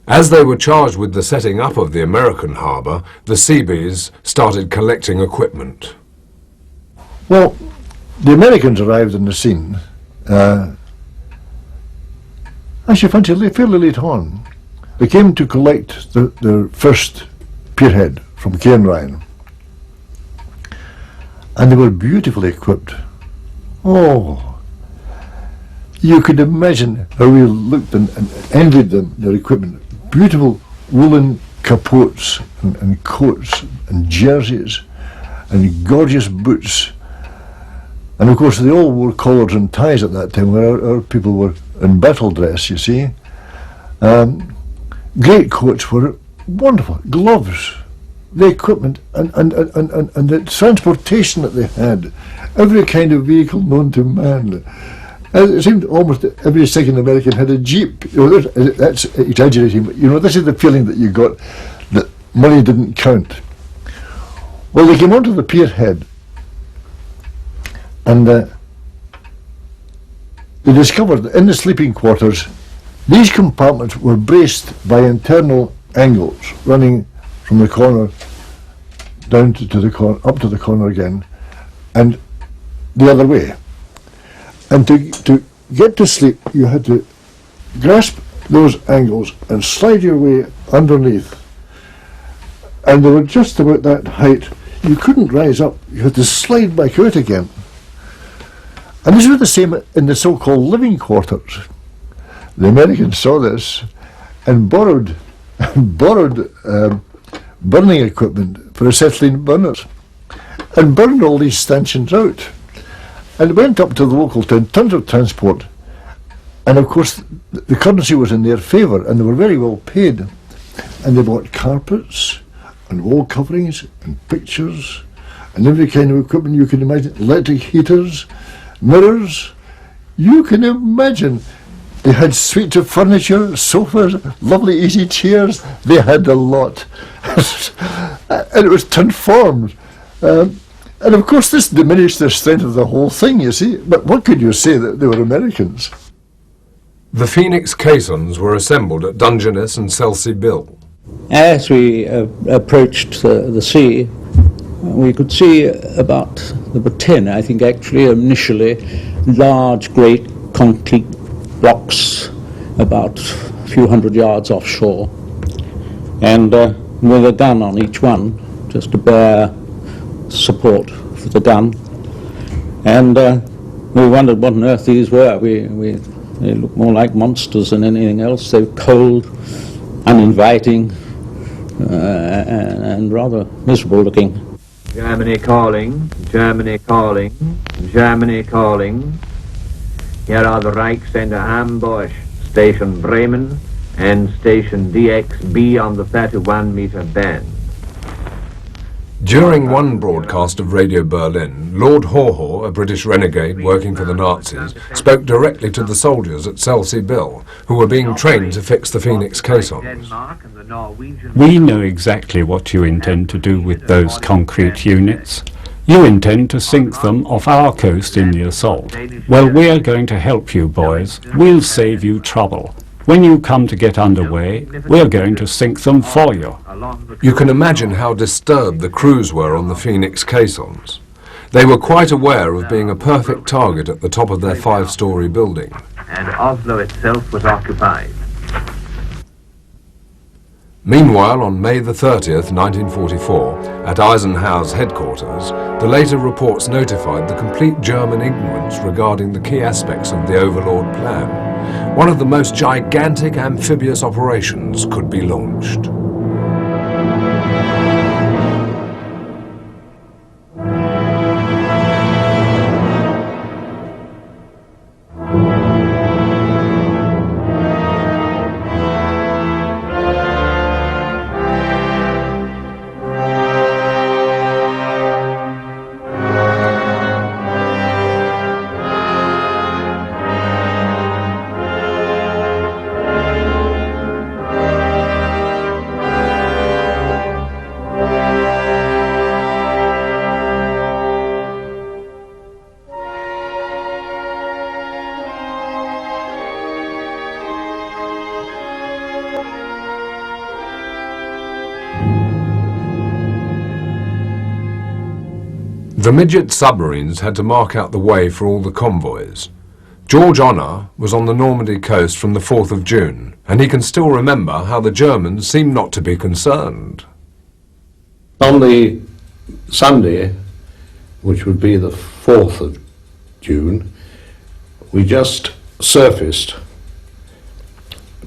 As they were charged with the setting up of the American harbour, the Seabees started collecting equipment. Well, the Americans arrived on the scene, actually fairly late on. They came to collect their first pierhead from Cairnryan. And they were beautifully equipped. Oh, you could imagine how we looked and envied them, their equipment. Beautiful woolen capotes and coats and jerseys and gorgeous boots. And of course they all wore collars and ties at that time, where our people were in battle dress, you see. Great coats were wonderful, gloves, the equipment and the transportation that they had, every kind of vehicle known to man. It seemed almost every second American had a jeep. That's exaggerating, but this is the feeling that you got, that money didn't count. Well, they came onto the pierhead, and they discovered that in the sleeping quarters, these compartments were braced by internal angles running from the corner down to the corner, up to the corner again, and the other way. And to get to sleep, you had to grasp those angles and slide your way underneath. And they were just about that height. You couldn't rise up. You had to slide back out again. And this was the same in the so-called living quarters. The Americans saw this and borrowed burning equipment for acetylene burners and burned all these stanchions out. And went up to the local town, tons of transport, and of course the currency was in their favour and they were very well paid, and they bought carpets and wall coverings and pictures and every kind of equipment you can imagine, electric heaters, mirrors. You can imagine. They had suites of furniture, sofas, lovely easy chairs. They had a lot. And it was transformed. And of course this diminished the strength of the whole thing, you see. But what could you say, that they were Americans? The Phoenix caissons were assembled at Dungeness and Selsey Bill. As we approached the sea, we could see there were 10, I think actually, initially, large, great concrete blocks about a few hundred yards offshore. And with a gun on each one, just to bear support for the gun. And we wondered what on earth these were. They looked more like monsters than anything else. They were cold, uninviting, and rather miserable looking. Germany calling, Germany calling, Germany calling. Here are the Reichs under ambush. Station Bremen and Station DXB on the 31-meter band. During one broadcast of Radio Berlin, Lord Haw, a British renegade working for the Nazis, spoke directly to the soldiers at Selsey Bill, who were being trained to fix the Phoenix caissons. We know exactly what you intend to do with those concrete units. You intend to sink them off our coast in the assault. Well, we're going to help you, boys. We'll save you trouble. When you come to get underway, we're going to sink them for you. You can imagine how disturbed the crews were on the Phoenix caissons. They were quite aware of being a perfect target at the top of their 5-story building. And Oslo itself was occupied. Meanwhile, on May the 30th, 1944, at Eisenhower's headquarters, the later reports notified the complete German ignorance regarding the key aspects of the Overlord plan. One of the most gigantic amphibious operations could be launched. The midget submarines had to mark out the way for all the convoys. George Honor was on the Normandy coast from the 4th of June, and he can still remember how the Germans seemed not to be concerned. On the Sunday, which would be the 4th of June, we just surfaced,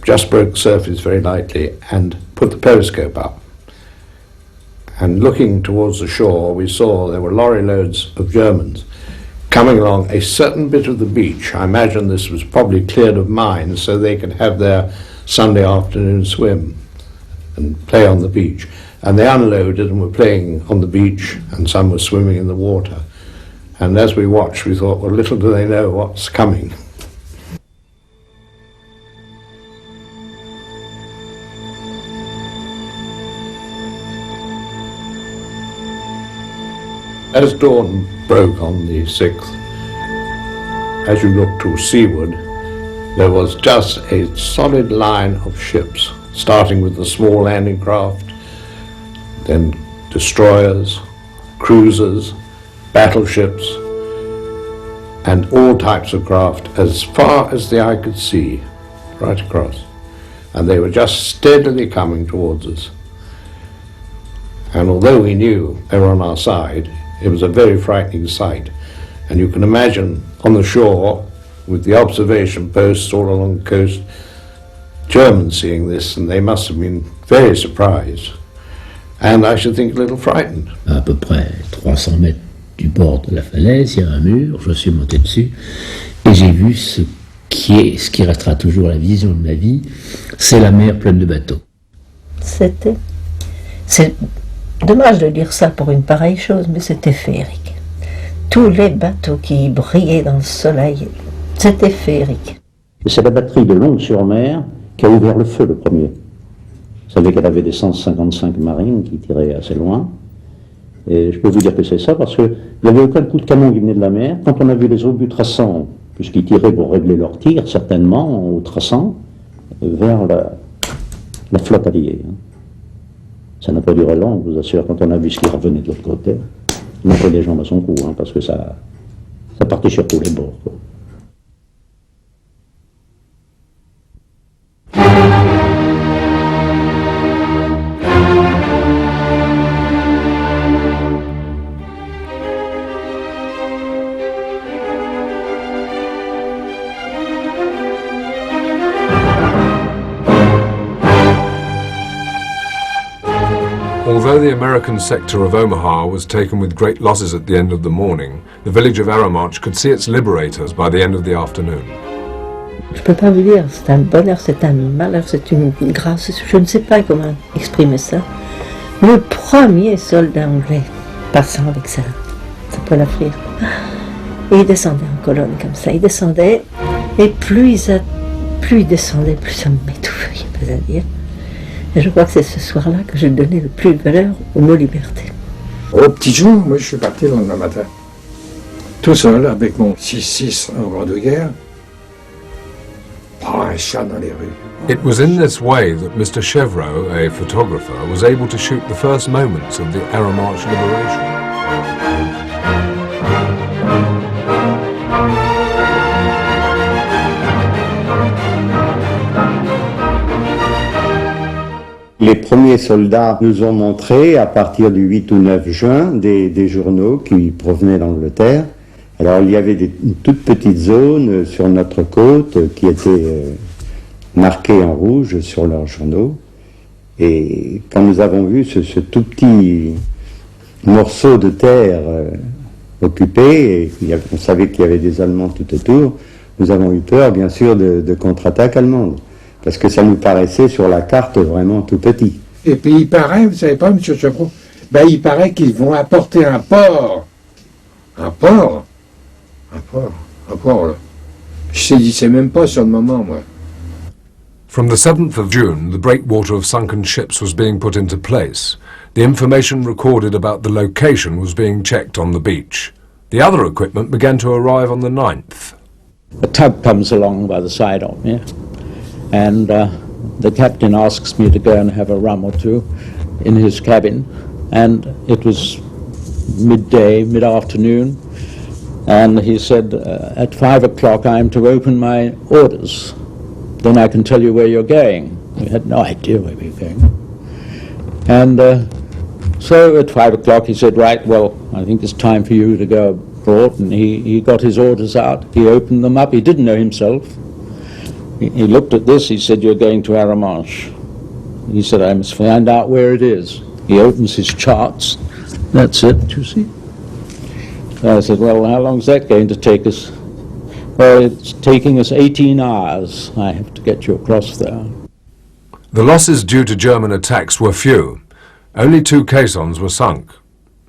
just broke the surface very lightly and put the periscope up. And looking towards the shore, we saw there were lorry loads of Germans coming along a certain bit of the beach. I imagine this was probably cleared of mines so they could have their Sunday afternoon swim and play on the beach. And they unloaded and were playing on the beach, and some were swimming in the water. And as we watched, we thought, well, little do they know what's coming. As dawn broke on the 6th, as you looked to seaward, there was just a solid line of ships, starting with the small landing craft, then destroyers, cruisers, battleships, and all types of craft as far as the eye could see, right across. And they were just steadily coming towards us. And although we knew they were on our side, it was a very frightening sight. And you can imagine on the shore, with the observation posts all along the coast, Germans seeing this, and they must have been very surprised. And I should think a little frightened. À peu près 300 mètres du bord de la falaise, il y a un mur, je suis monté dessus, et j'ai vu ce qui restera toujours la vision de ma vie, c'est la mer pleine de bateaux. C'est dommage de dire ça pour une pareille chose, mais c'était féerique. Tous les bateaux qui brillaient dans le soleil, c'était féerique. C'est la batterie de Longue-sur-Mer qui a ouvert le feu le premier. Vous savez qu'elle avait des 155 marines qui tiraient assez loin. Et je peux vous dire que c'est ça parce qu'il n'y avait aucun coup de canon qui venait de la mer. Quand on a vu les obus traçants, puisqu'ils tiraient pour régler leur tir, certainement, au traçant, vers la flotte alliée. Ça n'a pas duré long, je vous assure, quand on a vu ce qui revenait de l'autre côté. On a pris les jambes à son cou, parce que ça partait sur tous les bords. Quoi. Although the American sector of Omaha was taken with great losses at the end of the morning, the village of Arromanch could see its liberators by the end of the afternoon. Je peux pas vous dire, c'est un bonheur, c'est un malheur, c'est une grâce, je ne sais pas comment exprimer ça. Le premier soldat anglais passant avec sa poêle à frire, et il descendait en colonne comme ça, il descendait, et plus il descendait, plus ça m'étouffait, il n'y a pas à dire. Et je crois que c'est ce soir-là que j'ai donné le plus de valeur au mot liberté. Au petit jour, moi je suis parti le lendemain matin, tout seul avec mon 6-6 en grande guerre, un chat dans les rues. It was in this way that Mr. Chevreau, a photographer, was able to shoot the first moments of the Arromanch liberation. Les premiers soldats nous ont montré, à partir du 8 ou 9 juin, des journaux qui provenaient d'Angleterre. Alors il y avait des toutes petites zones sur notre côte qui étaient marquées en rouge sur leurs journaux. Et quand nous avons vu ce tout petit morceau de terre occupé, et on savait qu'il y avait des Allemands tout autour, nous avons eu peur bien sûr de contre-attaque allemande. Parce que ça nous paraissait sur la carte vraiment tout petit. Et puis il paraît, vous savez pas, M. Chevreau, il paraît qu'ils vont apporter un port. Un port, là. Je ne sais même pas sur le moment, moi. From the 7th of June, the breakwater of sunken ships was being put into place. The information recorded about the location was being checked on the beach. The other equipment began to arrive on the 9th. A tug comes along by the side of me. And the captain asks me to go and have a rum or two in his cabin, and it was midday, mid-afternoon, and he said, at 5 o'clock I am to open my orders. Then I can tell you where you're going. We had no idea where we were going. And so at 5 o'clock he said, right, well, I think it's time for you to go abroad. And he got his orders out. He opened them up. He didn't know himself. He looked at this. He said, you're going to Arromanches. He said, I must find out where it is. He opens his charts. That's it, you see. So I said, well, how long is that going to take us? Well, it's taking us 18 hours. I have to get you across there. The losses due to German attacks were few. Only 2 caissons were sunk.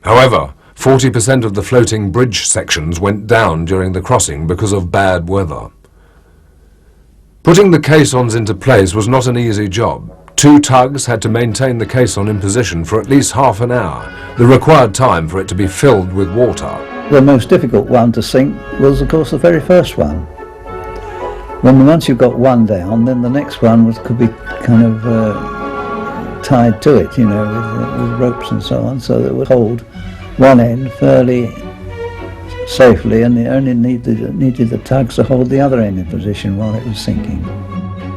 However, 40% of the floating bridge sections went down during the crossing because of bad weather. Putting the caissons into place was not an easy job. 2 tugs had to maintain the caisson in position for at least half an hour, the required time for it to be filled with water. The most difficult one to sink was, of course, the very first one. Once you've got one down, then the next one could be kind of tied to it, you know, with ropes and so on, so that it would hold one end fairly safely, and it only needed the tugs to hold the other end in position while it was sinking.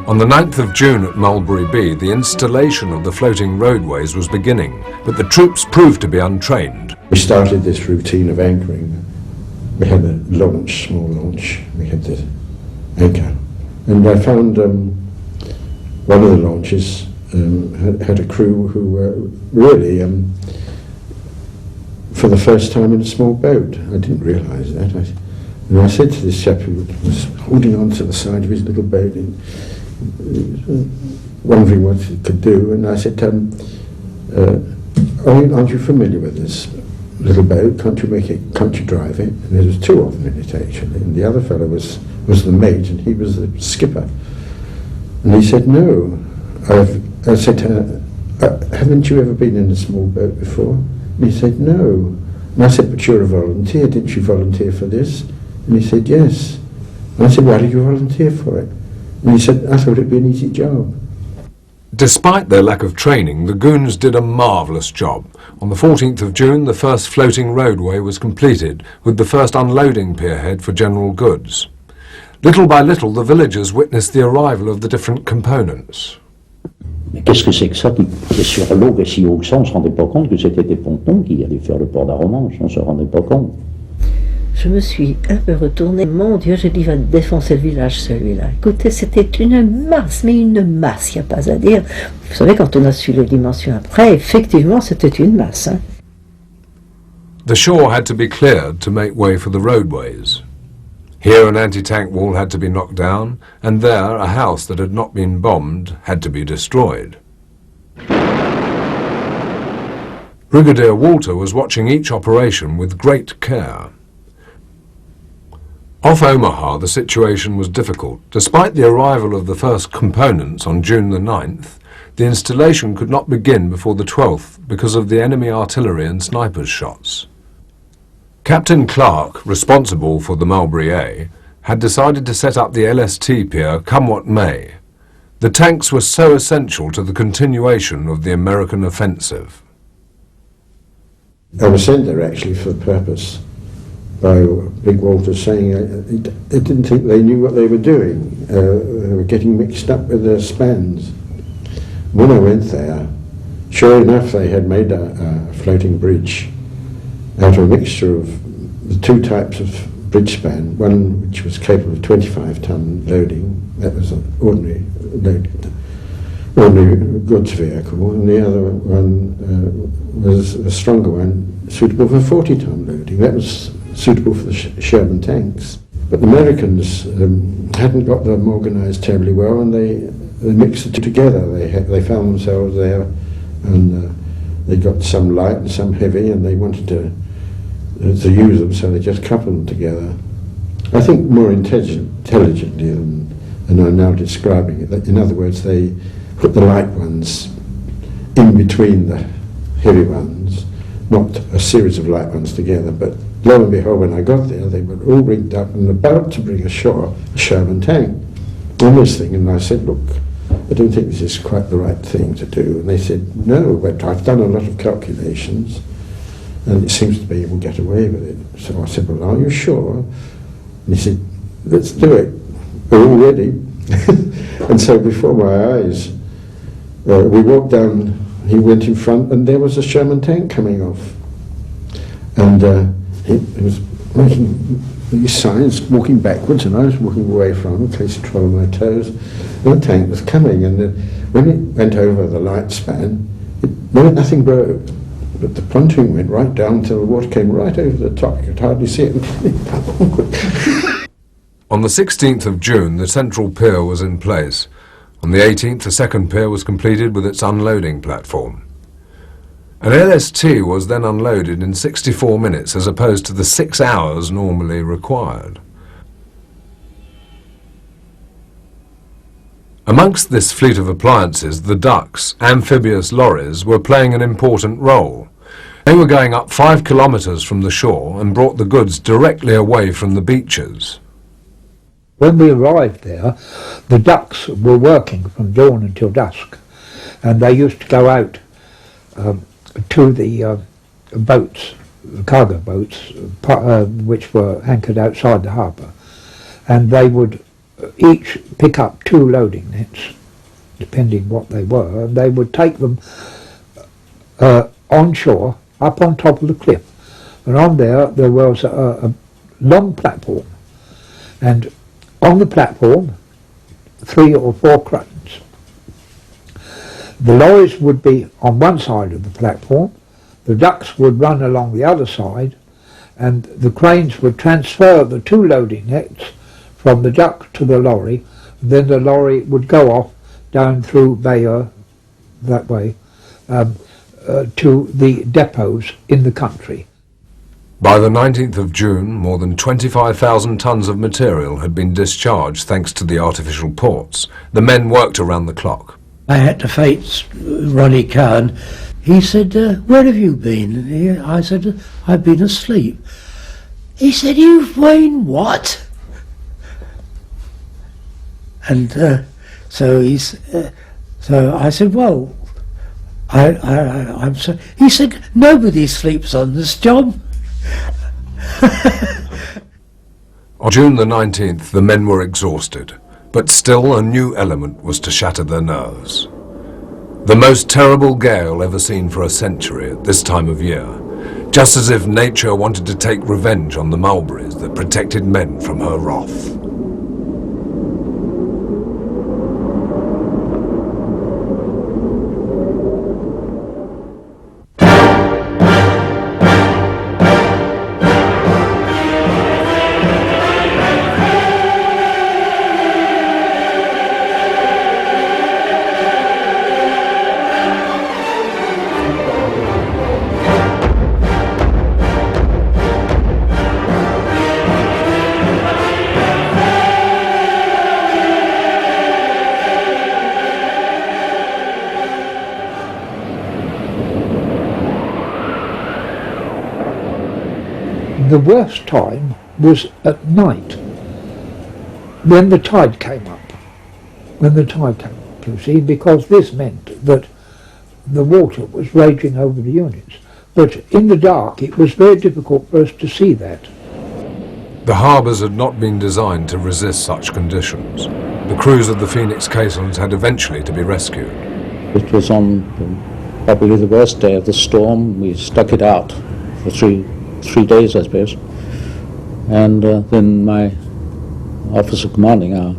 On the 9th of June at Mulberry Bee, the installation of the floating roadways was beginning, but the troops proved to be untrained. We started this routine of anchoring. We had a launch, small launch. We had the anchor. And I found one of the launches had a crew who were really, for the first time in a small boat. I didn't realise that. And I said to this chap who was holding on to the side of his little boat, wondering what he could do, and I said, aren't you familiar with this little boat? Can't you drive it? And there was 2 of them in it actually, and the other fellow was the mate, and he was the skipper. And he said, no. I said, haven't you ever been in a small boat before? And he said, no. And I said, but you're a volunteer, didn't you volunteer for this? And he said, yes. And I said, why did you volunteer for it? And he said, I thought it'd be an easy job. Despite their lack of training, the goons did a marvellous job. On the 14th of June, the first floating roadway was completed, with the first unloading pierhead for general goods. Little by little, the villagers witnessed the arrival of the different components. Mais qu'est-ce que c'est que ça qui est sur l'eau, si haut que ça, on ne se rendait pas compte que c'était des pontons qui allaient faire le port d'Arromanches, on ne se rendait pas compte. Je me suis un peu retournée. Mon Dieu, j'ai dit, il va défoncer le village, celui-là. Écoutez, c'était une masse, mais une masse, il n'y a pas à dire. Vous savez, quand on a su les dimensions après, effectivement, c'était une masse. Hein. The shore had to be cleared to make way for the roadways. Here an anti-tank wall had to be knocked down, and there a house that had not been bombed had to be destroyed. Brigadier Walter was watching each operation with great care. Off Omaha, the situation was difficult. Despite the arrival of the first components on June the 9th, the installation could not begin before the 12th because of the enemy artillery and snipers' shots. Captain Clark, responsible for the Mulberry A, had decided to set up the LST pier come what may. The tanks were so essential to the continuation of the American offensive. I was sent there actually for the purpose by Big Walter saying they didn't think they knew what they were doing. They were getting mixed up with their spans. When I went there, sure enough they had made a floating bridge out of a mixture of the 2 types of bridge span, one which was capable of 25-ton loading, that was an ordinary goods vehicle, and the other one was a stronger one, suitable for 40-ton loading. That was suitable for the Sherman tanks. But the Americans hadn't got them organised terribly well, and they mixed the 2 together. They found themselves there, and they got some light and some heavy, and they wanted to use them, so they just coupled them together. I think more intelligently than I'm now describing it. In other words, they put the light ones in between the heavy ones, not a series of light ones together, but lo and behold, when I got there, they were all rigged up and about to bring ashore a Sherman tank on this thing. And I said, look, I don't think this is quite the right thing to do. And they said, no, but I've done a lot of calculations. and it seems to be we'll get away with it. So I said, well, are you sure? And he said, let's do it. We're all ready. And so before my eyes, we walked down, he went in front, and there was a Sherman tank coming off. And he was making these signs, walking backwards, and I was walking away from him, in case of trouble on my toes. And the tank was coming, and when it went over the light span, nothing broke. But the pontoon went right down till the water came right over the top. You could hardly see it. On the 16th of June, the central pier was in place. On the 18th, the second pier was completed with its unloading platform. An LST was then unloaded in 64 minutes as opposed to the 6 hours normally required. Amongst this fleet of appliances, the ducks, amphibious lorries, were playing an important role. They were going up 5 kilometres from the shore and brought the goods directly away from the beaches. When we arrived there, the ducks were working from dawn until dusk, and they used to go out to the boats, cargo boats, which were anchored outside the harbour, and they would each pick up 2 loading nets, depending what they were, and they would take them on shore, up on top of the cliff, and on there was a long platform, and on the platform 3 or 4 cranes. The lorries would be on one side of the platform, the ducks would run along the other side, and the cranes would transfer the 2 loading nets from the duck to the lorry, and then the lorry would go off down through Bayeux, that way, to the depots in the country. By the 19th of June, more than 25,000 tons of material had been discharged thanks to the artificial ports. The men worked around the clock. I had to face Ronnie Cowan. He said, where have you been? I said, I've been asleep. He said, you've been what? And so I said, well, I'm sorry. He said, nobody sleeps on this job. On June the 19th, the men were exhausted, but still a new element was to shatter their nerves. The most terrible gale ever seen for a century at this time of year, just as if nature wanted to take revenge on the mulberries that protected men from her wrath. The worst time was at night, when the tide came up. You see, because this meant that the water was raging over the units. But in the dark, it was very difficult for us to see that. The harbours had not been designed to resist such conditions. The crews of the Phoenix caissons had eventually to be rescued. It was on probably the worst day of the storm. We stuck it out for three days, I suppose. And then my officer commanding our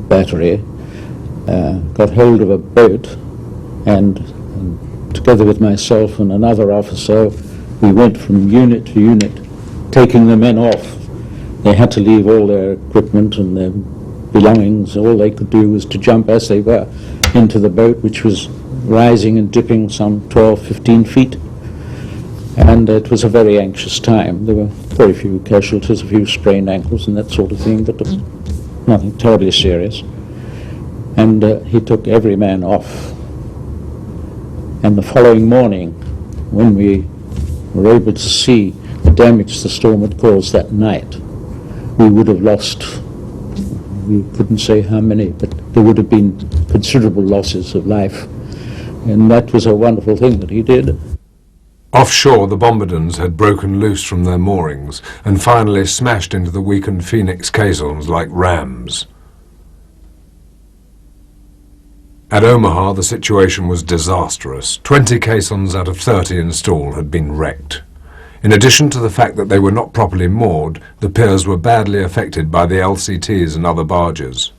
battery got hold of a boat, and together with myself and another officer, we went from unit to unit, taking the men off. They had to leave all their equipment and their belongings. All they could do was to jump as they were into the boat, which was rising and dipping some 12, 15 feet. And it was a very anxious time. There were very few casualties, a few sprained ankles and that sort of thing, but nothing terribly serious. And he took every man off. And the following morning, when we were able to see the damage the storm had caused that night, we would have lost, we couldn't say how many, but there would have been considerable losses of life. And that was a wonderful thing that he did. Offshore, the bombardons had broken loose from their moorings and finally smashed into the weakened Phoenix caissons like rams. At Omaha, the situation was disastrous. 20 caissons out of 30 in Stawell had been wrecked. In addition to the fact that they were not properly moored, the piers were badly affected by the LCTs and other barges.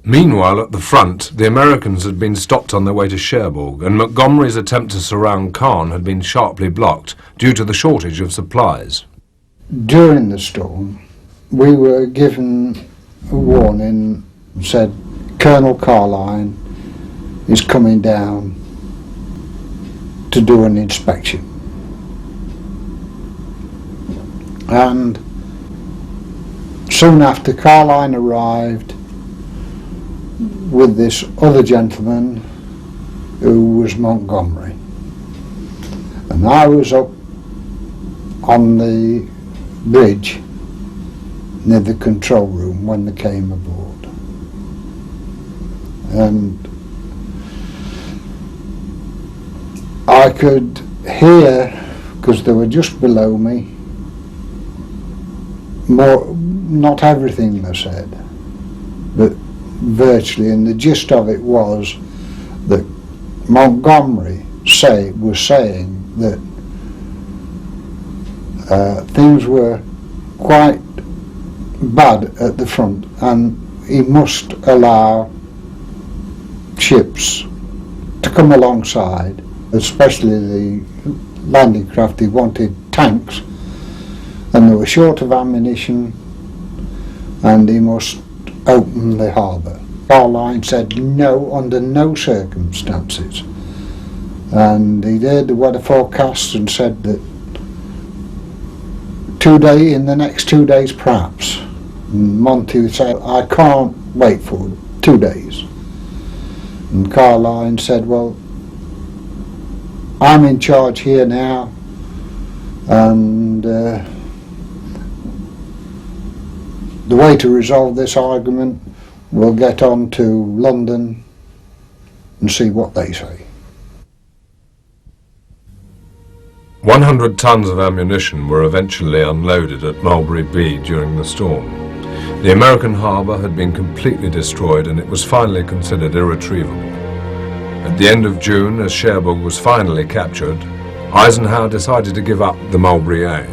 Meanwhile, at the front, the Americans had been stopped on their way to Cherbourg, and Montgomery's attempt to surround Caen had been sharply blocked due to the shortage of supplies. During the storm, we were given a warning, said Colonel Carline is coming down to do an inspection. And soon after, Carline arrived with this other gentleman who was Montgomery. And I was up on the bridge near the control room when they came aboard. And I could hear, because they were just below me, not everything they said, but virtually, and the gist of it was that Montgomery was saying that things were quite bad at the front and he must allow ships to come alongside, especially the landing craft. He wanted tanks and they were short of ammunition and he must open the harbour. Carline said no, under no circumstances. And he did the weather forecast and said that in the next 2 days perhaps. And Monty said, I can't wait for 2 days. And Carline said, well, I'm in charge here now, and the way to resolve this argument, we'll get on to London and see what they say. 100 tons of ammunition were eventually unloaded at Mulberry Bee during the storm. The American harbour had been completely destroyed and it was finally considered irretrievable. At the end of June, as Cherbourg was finally captured, Eisenhower decided to give up the Mulberry A.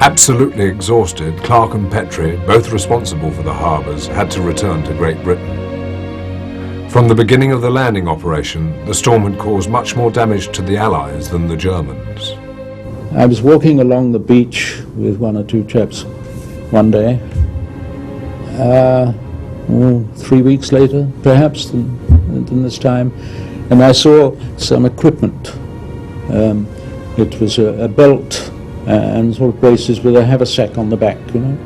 Absolutely exhausted, Clark and Petrie, both responsible for the harbours, had to return to Great Britain. From the beginning of the landing operation, the storm had caused much more damage to the Allies than the Germans. I was walking along the beach with one or two chaps one day, 3 weeks later perhaps than this time, and I saw some equipment. It was a belt and sort of braces with a haversack on the back, you know,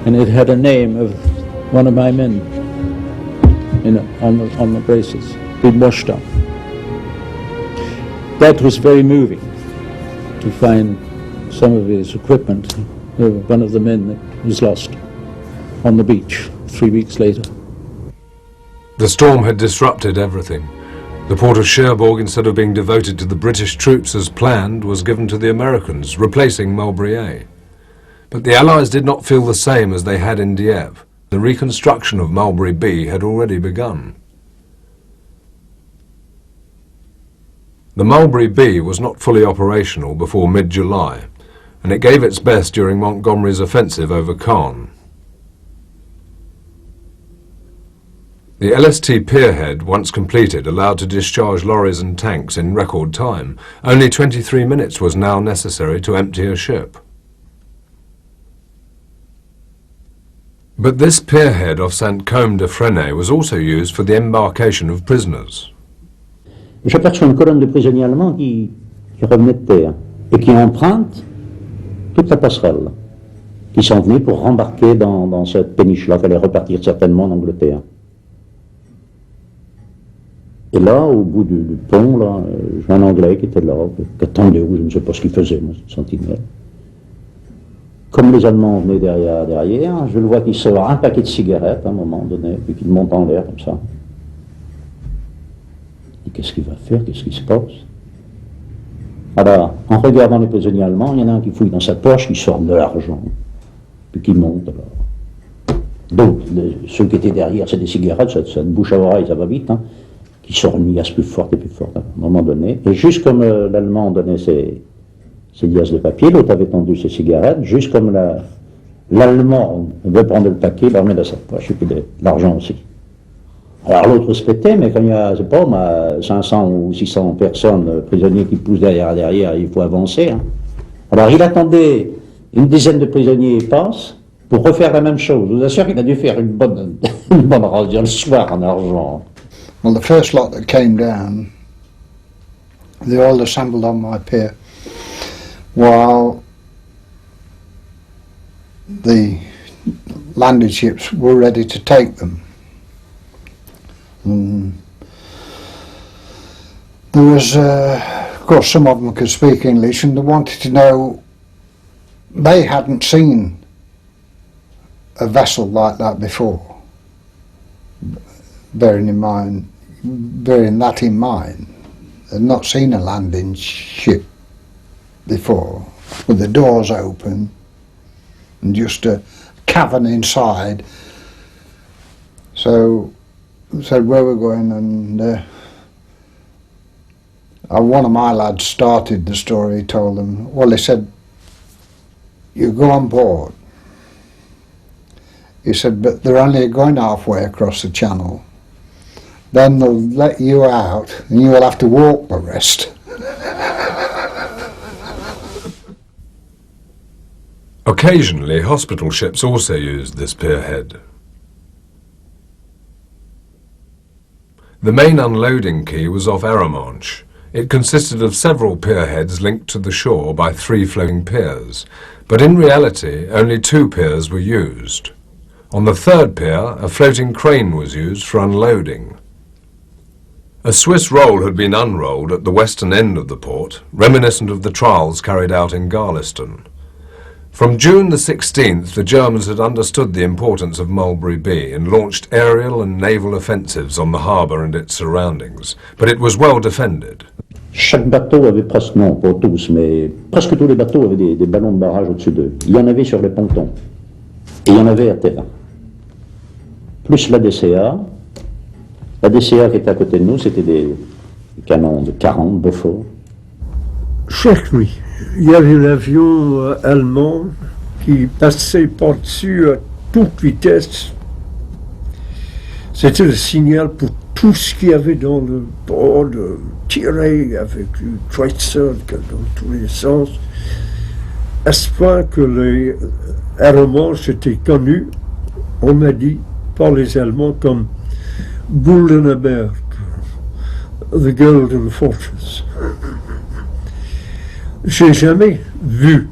and it had a name of one of my men on the braces, been washed up. That was very moving, to find some of his equipment, one of the men that was lost on the beach 3 weeks later. The storm had disrupted everything. The port of Cherbourg, instead of being devoted to the British troops as planned, was given to the Americans, replacing Mulberry A. But the Allies did not feel the same as they had in Dieppe. The reconstruction of Mulberry Bee had already begun. The Mulberry Bee was not fully operational before mid-July, and it gave its best during Montgomery's offensive over Caen. The LST pierhead, once completed, allowed to discharge lorries and tanks in record time. Only 23 minutes was now necessary to empty a ship. But this pierhead off Saint-Côme-de-Fresnay was also used for the embarkation of prisoners. J'aperçois une colonne de prisonniers allemands qui revenait de terre et qui empruntent toute la passerelle, qui sont venus pour rembarquer dans cette péniche-là, qui allait repartir certainement en Angleterre. Et là, au bout du pont, là, je vois un Anglais qui était là, qui attendait, ou je ne sais pas ce qu'il faisait, moi, sentinelle. Comme les Allemands venaient derrière, je le vois qu'il sort un paquet de cigarettes à un moment donné, puis qu'il monte en l'air comme ça. qu'est-ce qu'il va faire? Qu'est-ce qui se passe? Alors, en regardant les prisonniers allemands, il y en a un qui fouille dans sa poche, qui sort de l'argent, puis qui monte. Alors. D'autres, ceux qui étaient derrière, c'est des cigarettes, ça de bouche à oreille, ça va vite, hein, qui sortent une liasse plus forte et plus forte à un moment donné. Et juste comme l'Allemand donnait ses liasses de papier, l'autre avait tendu ses cigarettes, juste comme l'Allemand veut prendre le paquet, il le remet dans sa poche, et puis de l'argent aussi. Alors l'autre se pétait, mais quand il y a, c'est pas, 500 ou 600 personnes, prisonniers qui poussent derrière, il faut avancer. Hein. Alors il attendait une dizaine de prisonniers passent pour refaire la même chose. Je vous assure qu'il a dû faire une bonne razzia le soir en argent. Well, the first lot that came down, they all assembled on my pier while the landed ships were ready to take them. There was, of course, some of them could speak English, and they wanted to know. They hadn't seen a vessel like that before. Bearing that in mind, they'd not seen a landing ship before, with the doors open and just a cavern inside. So said where we're going, and one of my lads started the story. He told them, well, he said, you go on board. He said, but they're only going halfway across the channel. Then they'll let you out and you'll have to walk the rest. Occasionally, hospital ships also used this pierhead. The main unloading quay was off Arromanches. It consisted of several pierheads linked to the shore by 3 floating piers, but in reality only 2 piers were used. On the 3rd pier, a floating crane was used for unloading. A Swiss roll had been unrolled at the western end of the port, reminiscent of the trials carried out in Garliston. From June the 16th, the Germans had understood the importance of Mulberry Bee and launched aerial and naval offensives on the harbour and its surroundings, but it was well defended. Chaque bateau avait presque, non pas tous, mais presque tous les bateaux avaient des ballons de barrage au-dessus d'eux. Il y en avait sur les pontons, et il y en avait à terre. Plus la DCA. La DCA qui était à côté de nous, c'était des canons de 40 Beaufort. Chaque nuit, il y avait l'avion allemand qui passait par-dessus à toute vitesse. C'était le signal pour tout ce qu'il y avait dans le port de tirer avec du tracer dans tous les sens. À ce point que les Arromanches étaient connus, on m'a dit, par les Allemands comme Guldenberg, the Golden Fortress. J'ai jamais vu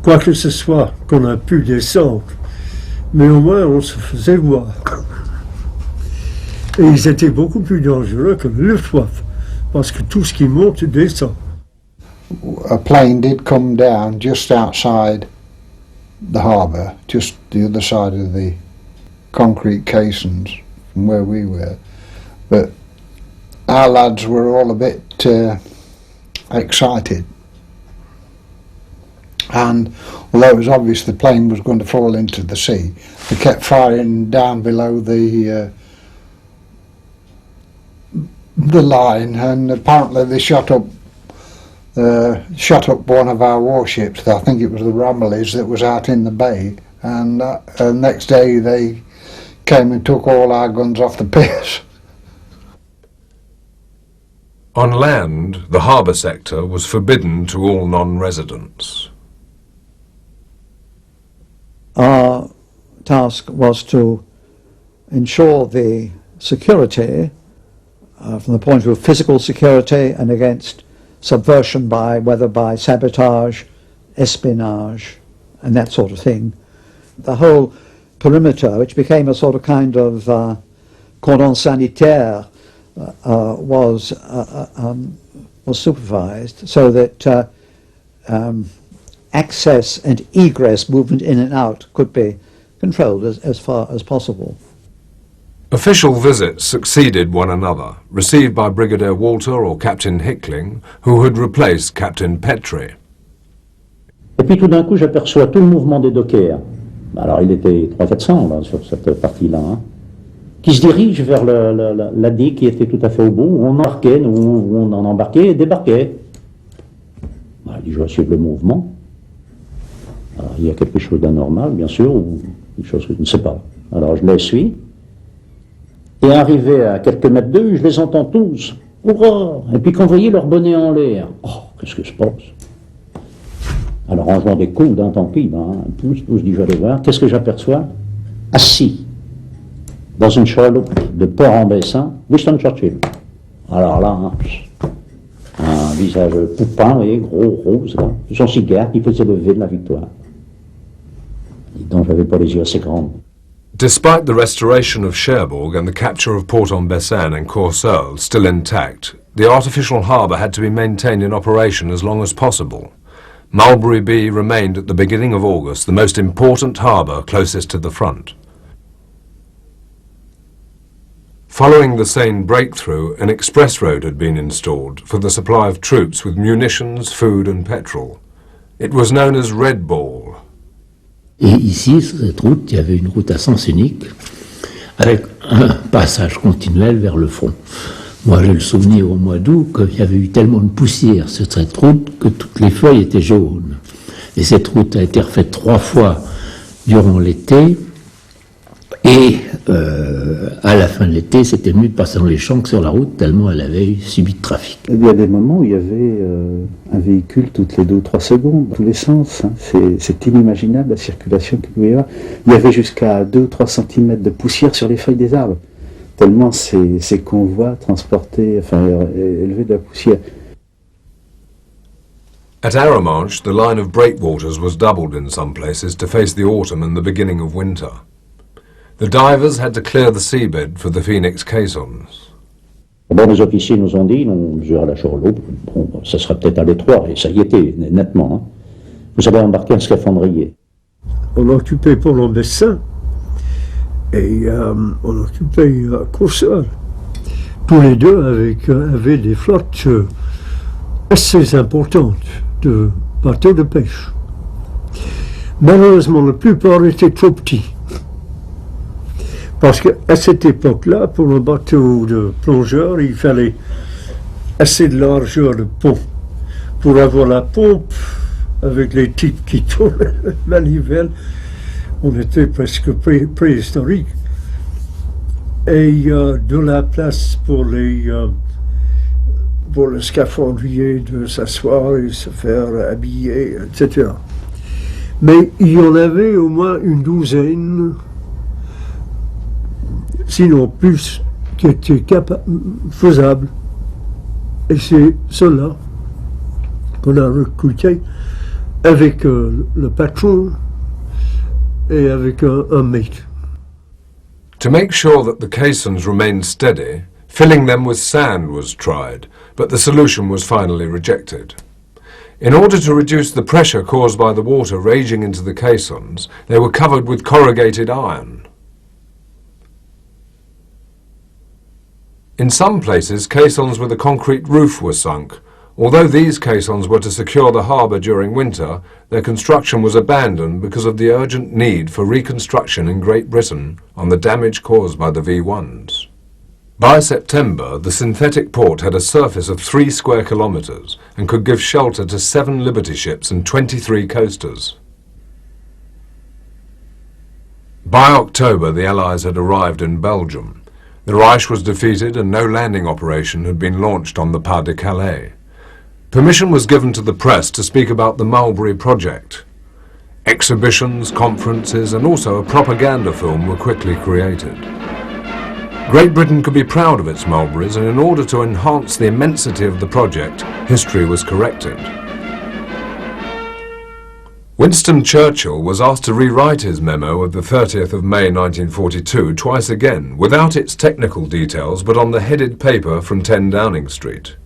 quoi que ce soit qu'on a pu descendre, mais au moins on se faisait voir. Et ils étaient beaucoup plus dangereux que le Luftwaffe, parce que tout ce qui monte descend. A plane did come down just outside the harbour, just the other side of the concrete caissons from where we were. But our lads were all a bit excited. And although it was obvious the plane was going to fall into the sea, they kept firing down below the line, and apparently they shot up one of our warships. I think it was the Romillies that was out in the bay, and next day they came and took all our guns off the piers. On land, the harbour sector was forbidden to all non-residents. Our task was to ensure the security from the point of view of physical security and against subversion whether by sabotage, espionage and that sort of thing. The whole perimeter, which became a sort of kind of cordon sanitaire, was supervised so that access and egress, movement in and out, could be controlled as far as possible. Official visits succeeded one another, received by Brigadier Walter or Captain Hickling, who had replaced Captain Petrie. Et puis tout d'un coup, j'aperçois tout le mouvement des dockers. Alors il était 300-400 là, sur cette partie-là, hein, qui se dirigent vers la digue qui était tout à fait au bout, où on embarquait, où on en embarquait et débarquait. Bah, je vais suivre le mouvement. Alors, il y a quelque chose d'anormal, bien sûr, ou quelque chose que je ne sais pas. Alors je les suis, et arrivé à quelques mètres d'eux, je les entends tous. Hurrah! Et puis qu'on voyait leur bonnet en l'air. Oh, qu'est-ce que je pense? Alors en jouant des coudes, tant pis, tous, je dis je vais aller voir. Qu'est-ce que j'aperçois? Assis, dans une chaloupe de port en bessin, Winston Churchill. Alors là, un visage poupin, vous voyez, gros, rose, là, son cigare qui faisait lever de la victoire. Et donc j'avais pas les yeux assez grands. Despite the restoration of Cherbourg and the capture of Port-en-Bessin and Courseulles still intact, the artificial harbour had to be maintained in operation as long as possible. Mulberry Bee remained at the beginning of August the most important harbour closest to the front. Following the Seine breakthrough, an express road had been installed for the supply of troops with munitions, food and petrol. It was known as Red Ball. Et ici, sur cette route, il y avait une route à sens unique, avec un passage continuel vers le front. Moi, j'ai le souvenir au mois d'août qu'il y avait eu tellement de poussière sur cette route que toutes les feuilles étaient jaunes. Et cette route a été refaite 3 fois durant l'été. Et à la fin de l'été, c'était mieux de passer dans les champs que sur la route, tellement elle avait subi de trafic. Il y a des moments où il y avait un véhicule toutes les 2 ou 3 secondes, dans tous les sens. Hein. C'est inimaginable la circulation qu'il pouvait y avoir. Il y avait jusqu'à 2 ou 3 cm de poussière sur les feuilles des arbres. Tellement ces convois transportaient, élevaient de la poussière. At Arromanches, the line of breakwaters was doubled in some places to face the autumn and the beginning of winter. The divers had to clear the seabed for the Phoenix caissons. Bon, les officiers nous ont dit, on mesure la Chorloupe, bon, ça sera peut-être à l'étroit, et ça y était, nettement. Hein. Vous avez embarqué un scaphandrier. On occupait Port-en-Bessin et on occupait Courseulles. Tous les deux avaient des flottes assez importantes de bateaux de pêche. Malheureusement, la plupart étaient trop petits. Parce qu'à cette époque-là, pour un bateau de plongeur, il fallait assez de largeur de pont pour avoir la pompe avec les types qui tournent la manivelle. On était presque préhistorique. Et de la place pour le scaphandrier de s'asseoir et se faire habiller, etc. Mais il y en avait au moins une douzaine, sinon plus, qui étaient faisables. Et c'est cela qu'on a recruté avec le patron et avec un mate. To make sure that the caissons remained steady, filling them with sand was tried, but the solution was finally rejected. In order to reduce the pressure caused by the water raging into the caissons, they were covered with corrugated iron. In some places, caissons with a concrete roof were sunk. Although these caissons were to secure the harbour during winter, their construction was abandoned because of the urgent need for reconstruction in Great Britain on the damage caused by the V1s. By September, the synthetic port had a surface of 3 square kilometres and could give shelter to 7 Liberty ships and 23 coasters. By October, the Allies had arrived in Belgium. The Reich was defeated and no landing operation had been launched on the Pas de Calais. Permission was given to the press to speak about the Mulberry Project. Exhibitions, conferences and also a propaganda film were quickly created. Great Britain could be proud of its mulberries, and in order to enhance the immensity of the project, history was corrected. Winston Churchill was asked to rewrite his memo of the 30th of May 1942 twice again, without its technical details but on the headed paper from 10 Downing Street.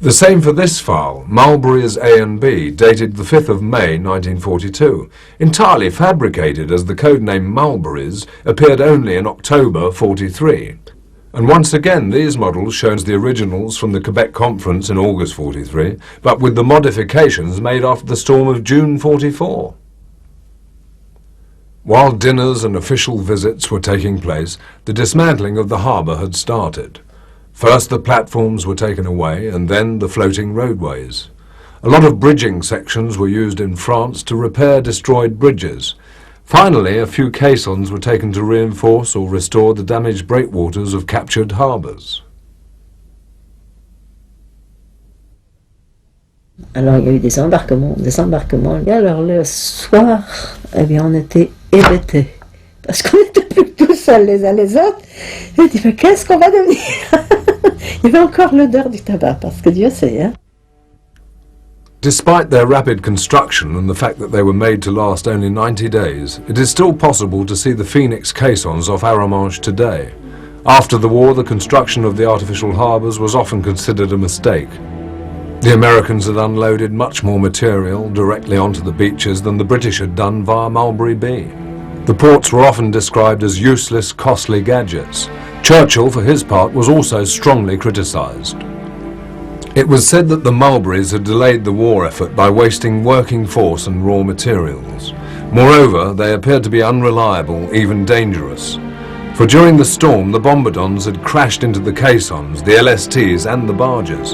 The same for this file, Mulberry's A and B, dated the 5th of May 1942, entirely fabricated as the codename Mulberry's appeared only in October 43. And once again these models show the originals from the Quebec Conference in August 43, but with the modifications made after the storm of June 44. While dinners and official visits were taking place, the dismantling of the harbour had started. First the platforms were taken away, and then the floating roadways. A lot of bridging sections were used in France to repair destroyed bridges. Finally, a few caissons were taken to reinforce or restore the damaged breakwaters of captured harbours. Alors il y a eu des embarquements, Et alors le soir, eh bien on était hébétés. Parce qu'on n'était plus tout seuls les uns les autres. Et on dit, mais qu'est-ce qu'on va devenir? Il y avait encore l'odeur du tabac, parce que Dieu sait, hein. Despite their rapid construction and the fact that they were made to last only 90 days, it is still possible to see the Phoenix caissons off Arromanches today. After the war, the construction of the artificial harbours was often considered a mistake. The Americans had unloaded much more material directly onto the beaches than the British had done via Mulberry Bay. The ports were often described as useless, costly gadgets. Churchill, for his part, was also strongly criticised. It was said that the Mulberries had delayed the war effort by wasting working force and raw materials. Moreover, they appeared to be unreliable, even dangerous. For during the storm, the bombardons had crashed into the caissons, the LSTs and the barges.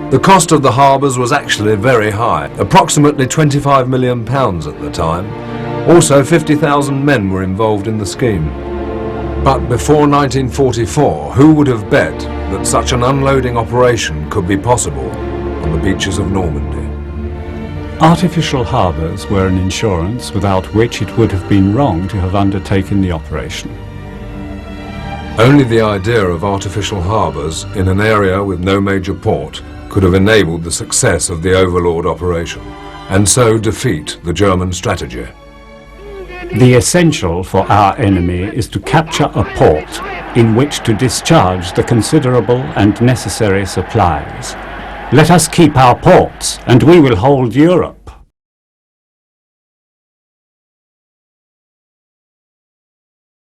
The cost of the harbours was actually very high, approximately £25 million at the time. Also, 50,000 men were involved in the scheme. But before 1944, who would have bet that such an unloading operation could be possible on the beaches of Normandy? Artificial harbours were an insurance without which it would have been wrong to have undertaken the operation. Only the idea of artificial harbours in an area with no major port could have enabled the success of the Overlord operation, and so defeat the German strategy. The essential for our enemy is to capture a port in which to discharge the considerable and necessary supplies. Let us keep our ports, and we will hold Europe.